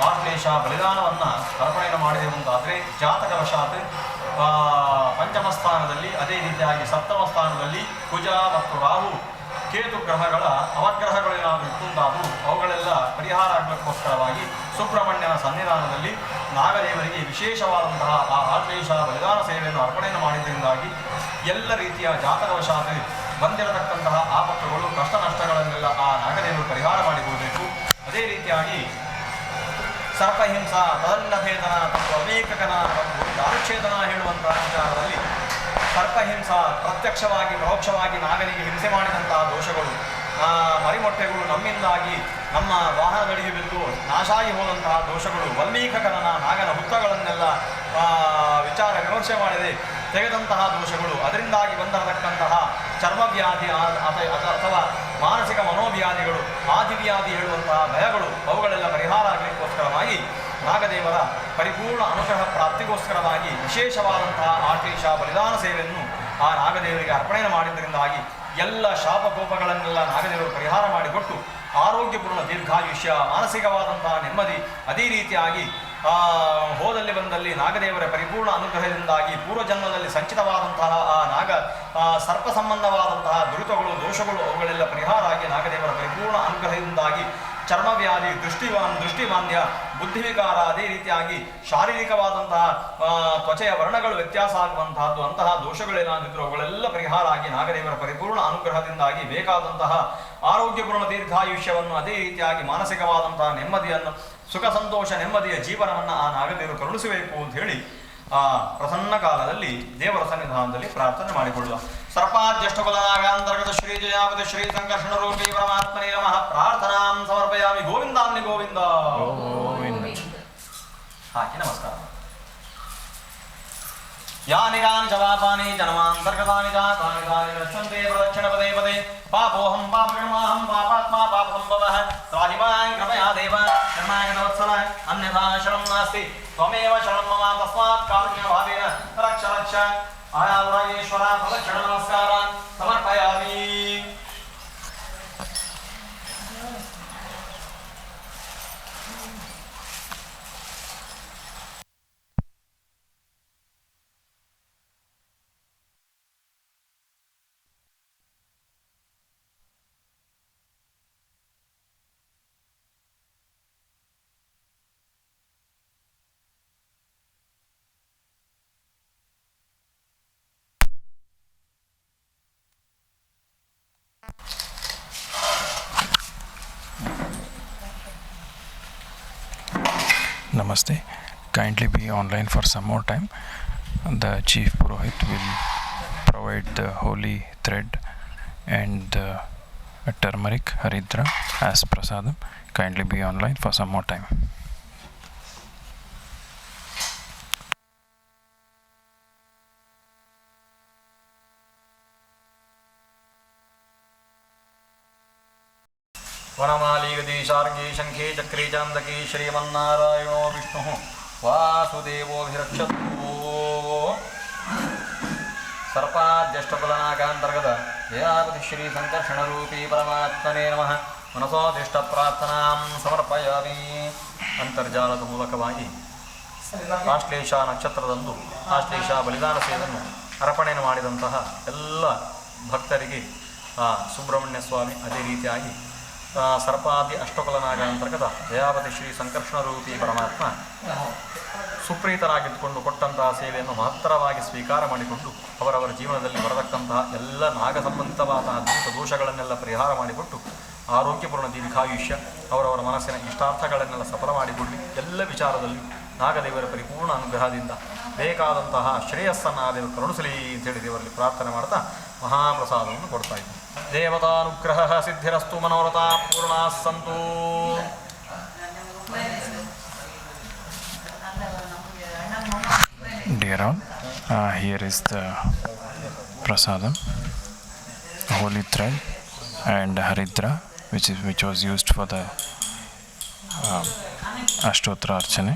ಆಶ್ಲೇಷ ಬಲಿದಾನವನ್ನು ಅರ್ಪಣೆ ಮಾಡಿದೆವಂತಾದರೆ ಜಾತಕವಶಾತ್ ಪಂಚಮ ಸ್ಥಾನದಲ್ಲಿ, ಅದೇ ರೀತಿಯಾಗಿ ಸಪ್ತಮ ಸ್ಥಾನದಲ್ಲಿ ಕುಜ ಮತ್ತು ರಾಹು ಕೇತು ಗ್ರಹಗಳ ಅವಗ್ರಹಗಳೇನಾದರೂ ಇಟ್ಟುಂಟಾದರೂ ಅವುಗಳೆಲ್ಲ ಪರಿಹಾರ ಆಗಲಿಕ್ಕೋಸ್ಕರವಾಗಿ ಸುಬ್ರಹ್ಮಣ್ಯನ ಸನ್ನಿಧಾನದಲ್ಲಿ ನಾಗದೇವರಿಗೆ ವಿಶೇಷವಾದಂತಹ ಆ ಆಶ್ಲೇಷ ಬಲಿದಾನ ಸೇವೆಯನ್ನು ಅರ್ಪಣೆಯನ್ನು ಮಾಡಿದ್ದರಿಂದಾಗಿ ಎಲ್ಲ ರೀತಿಯ ಜಾತಕವಶಾತ್ ಬಂದಿರತಕ್ಕಂತಹ ಆಪತ್ತುಗಳು ಕಷ್ಟ ನಷ್ಟಗಳನ್ನೆಲ್ಲ ಆ ನಾಗದೇವರು ಪರಿಹಾರ ಮಾಡಿಕೊಡಬೇಕು. ಅದೇ ರೀತಿಯಾಗಿ ಸರ್ಪಹಿಂಸ, ತದನ್ನಭೇದನ ಮತ್ತು ಅನೇಕಕನ ಮತ್ತು ದಾರುಚ್ಛೇದನ ಹೇಳುವಂತಹ ವಿಚಾರದಲ್ಲಿ ಸರ್ಪಹಿಂಸ ಪ್ರತ್ಯಕ್ಷವಾಗಿ ಪರೋಕ್ಷವಾಗಿ ನಾಗನಿಗೆ ಹಿಂಸೆ ಮಾಡಿದಂತಹ ದೋಷಗಳು, ಮರಿಮೊಟ್ಟೆಗಳು ನಮ್ಮಿಂದಾಗಿ ನಮ್ಮ ವಾಹನಗಳಿಗೆ ಬಿದ್ದು ನಾಶಾಗಿ ಹೋದಂತಹ ದೋಷಗಳು, ವಲ್ಮೀಕಕನ ನಾಗನ ಹುತ್ತಗಳನ್ನೆಲ್ಲ ವಿಚಾರ ವಿಮರ್ಶೆ ಮಾಡಿದೆ ತೆಗೆದಂತಹ ದೋಷಗಳು, ಅದರಿಂದಾಗಿ ಬಂದಿರತಕ್ಕಂತಹ ಚರ್ಮವ್ಯಾಧಿ ಅಥವಾ ಮಾನಸಿಕ ಮನೋವ್ಯಾಧಿಗಳು, ಆದಿವ್ಯಾಧಿ ಹೇಳುವಂತಹ ಭಯಗಳು, ಅವುಗಳೆಲ್ಲ ಪರಿಹಾರ ಆಗಲಿಕ್ಕೋಸ್ಕರವಾಗಿ ನಾಗದೇವರ ಪರಿಪೂರ್ಣ ಅನುಗ್ರಹ ಪ್ರಾಪ್ತಿಗೋಸ್ಕರವಾಗಿ ವಿಶೇಷವಾದಂತಹ ಆಶ್ಲೇಷ ಬಲಿದಾನ ಸೇವೆಯನ್ನು ಆ ನಾಗದೇವರಿಗೆ ಅರ್ಪಣೆ ಮಾಡಿದ್ದರಿಂದಾಗಿ ಎಲ್ಲ ಶಾಪಕೋಪಗಳನ್ನೆಲ್ಲ ನಾಗದೇವರು ಪರಿಹಾರ ಮಾಡಿಕೊಟ್ಟು ಆರೋಗ್ಯಪೂರ್ಣ ದೀರ್ಘಾಯುಷ್ಯ, ಮಾನಸಿಕವಾದಂತಹ ನೆಮ್ಮದಿ, ಅದೇ ರೀತಿಯಾಗಿ ಹೋದಲ್ಲಿ ಬಂದಲ್ಲಿ ನಾಗದೇವರ ಪರಿಪೂರ್ಣ ಅನುಗ್ರಹದಿಂದಾಗಿ ಪೂರ್ವಜನ್ಮದಲ್ಲಿ ಸಂಚಿತವಾದಂತಹ ಆ ನಾಗ ಸರ್ಪ ಸಂಬಂಧವಾದಂತಹ ದುರಿತಗಳು, ದೋಷಗಳು ಅವುಗಳೆಲ್ಲ ಪರಿಹಾರ ಆಗಿ ನಾಗದೇವರ ಪರಿಪೂರ್ಣ ಅನುಗ್ರಹದಿಂದಾಗಿ ಚರ್ಮವ್ಯಾಧಿ, ದೃಷ್ಟಿಮಾಂದ್ಯ, ಬುದ್ಧಿವಿಕಾರ, ಅದೇ ರೀತಿಯಾಗಿ ಶಾರೀರಿಕವಾದಂತಹ ತ್ವಚೆಯ ವರ್ಣಗಳು ವ್ಯತ್ಯಾಸ ಆಗುವಂತಹದ್ದು, ಅಂತಹ ದೋಷಗಳೇನಾದಿದ್ರು ಅವುಗಳೆಲ್ಲ ಪರಿಹಾರ ಆಗಿ ನಾಗದೇವರ ಪರಿಪೂರ್ಣ ಅನುಗ್ರಹದಿಂದಾಗಿ ಬೇಕಾದಂತಹ ಆರೋಗ್ಯಪೂರ್ಣ ದೀರ್ಘಾಯುಷ್ಯವನ್ನು, ಅದೇ ರೀತಿಯಾಗಿ ಮಾನಸಿಕವಾದಂತಹ ನೆಮ್ಮದಿಯನ್ನು, ಸುಖ ಸಂತೋಷ ನೆಮ್ಮದಿಯ ಜೀವನವನ್ನು ಆ ನಾಗದೇವರು ಕರುಣಿಸಬೇಕು ಅಂತ ಹೇಳಿ ಆ ಪ್ರಸನ್ನ ಕಾಲದಲ್ಲಿ ದೇವರ ಸನ್ನಿಧಾನದಲ್ಲಿ ಪ್ರಾರ್ಥನೆ ಮಾಡಿಕೊಳ್ಳುವ. ಸರ್ಪಾದ್ಯಷ್ಟಕುಲನಾಗಾಂತರ್ಗತ ಶ್ರೀ ಜಯಾಪತಿ ಶ್ರೀ ಸಂಕರ್ಷಣ ರೂಪಿ ಪರಮಾತ್ಮನೇ ನಮಃ ಪ್ರಾರ್ಥನಾಂ ಸಮರ್ಪಯಾಮಿ. ಗೋವಿಂದಾನ್ನಿ ಗೋವಿಂದ. ಹಾಕಿ ನಮಸ್ಕಾರ. ಯಾನಿ ಕಾನಿ ಚ ಪಾಪಾನಿ ಜನ್ಮಾಂತರ್ಗತಾನಿ ಚ ತಾನಿ ತಾನಿ ರಕ್ಷಂತೆ ಪ್ರದಕ್ಷಿಣ ಪದೇ ಪದೇ. ಪಾಪೋಹಂ ಪಾಪಗಣಮಾಹಂ ಪಾಪಾತ್ಮ ಪಾಪಸಂಭವಃ. ತ್ರಾಹಿ ಮಾಂ ಕೃಪಯಾ ದೇವ ಶರಣಾಗತವತ್ಸಲ. ಅನ್ಯಥಾ ಶರಣಂ ನಾಸ್ತಿ ತ್ವಮೇವ ಶರಣಂ ಮಮ. ತಸ್ಮಾತ್ ಕಾರುಣ್ಯಭಾವೇನ ರಕ್ಷ ರಕ್ಷ. ಆಯಾದುರಾಗೇಶ್ವರ ಪ್ರದಕ್ಷಿಣ ನಮಸ್ಕಾರಾನ್ ಸಮರ್ಪಯಾಮಿ. Namaste. Kindly be online for some more time. The Chief Purohit will provide the holy thread and turmeric haridra as prasadam. Kindly be online for some more time. वनमालीगदीशार्गी शङ्खे चक्रे चान्दकी श्रीमन्नारायणो विष्णुः वासुदेवोऽभिरक्षतु. सर्पाद्यष्टकुलनागान्तर्गत जयापति श्री संकर्षणरूपी परमात्मने नमः मनसोदिष्टप्रार्थनां ಸಮರ್ಪಯಾಮಿ. ಅಂತರ್ಜಾಲದ ಮೂಲಕವಾಗಿ ಆಶ್ಲೇಷ ನಕ್ಷತ್ರದಂದು ಆಶ್ಲೇಷ ಬಲಿದಾನ ಸೇವೆಯನ್ನು ಅರ್ಪಣೆಯನ್ನು ಮಾಡಿದಂತಹ ಎಲ್ಲ ಭಕ್ತರಿಗೆ ಸುಬ್ರಹ್ಮಣ್ಯ ಸ್ವಾಮಿ, ಅದೇ ರೀತಿಯಾಗಿ ಸರ್ಪಾದಿ ಅಷ್ಟಕುಲನಾಗ ಅಂತರ್ಗತ ಜಯಾಪತಿ ಶ್ರೀ ಸಂಕರ್ಷಣರೂಪಿ ಪರಮಾತ್ಮ ಸುಪ್ರೀತರಾಗಿದ್ದುಕೊಂಡು ಕೊಟ್ಟಂತಹ ಸೇವೆಯನ್ನು ಮಹತ್ತರವಾಗಿ ಸ್ವೀಕಾರ ಮಾಡಿಕೊಂಡು ಅವರವರ ಜೀವನದಲ್ಲಿ ಬರತಕ್ಕಂತಹ ಎಲ್ಲ ನಾಗ ಸಂಬಂಧಿತವಾದ ದೋಷಗಳನ್ನೆಲ್ಲ ಪರಿಹಾರ ಮಾಡಿಕೊಟ್ಟು ಆರೋಗ್ಯಪೂರ್ಣ ದೀರ್ಘಾಯುಷ್ಯ, ಅವರವರ ಮನಸ್ಸಿನ ಇಷ್ಟಾರ್ಥಗಳನ್ನೆಲ್ಲ ಸಫಲ ಮಾಡಿಕೊಳ್ಳಿ. ಎಲ್ಲ ವಿಚಾರದಲ್ಲಿ ನಾಗದೇವರ ಪರಿಪೂರ್ಣ ಅನುಗ್ರಹದಿಂದ ಬೇಕಾದಂತಹ ಶ್ರೇಯಸ್ಸನ್ನು ದೇವರು ಕರುಣಿಸಲಿ ಅಂತೇಳಿ ದೇವರಲ್ಲಿ ಪ್ರಾರ್ಥನೆ ಮಾಡ್ತಾ ಮಹಾಪ್ರಸಾದವನ್ನು ಕೊಡ್ತಾ ಇದ್ದೀನಿ. ದೇವತಾನುಗ್ರಹ ಸಿದ್ಧಿರಸ್ತು ಮನೋರಥ Purna Santu. Dear all, here is the prasadam, holy thread and haridra, which was used for the Ashtotra Archane.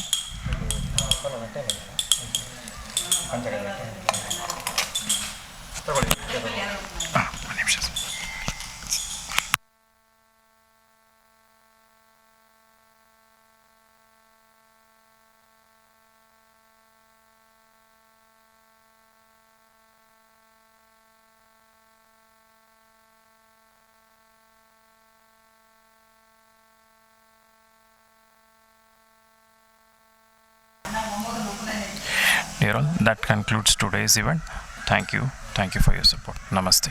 Dear all, that concludes today's event. Thank you for your support. Namaste.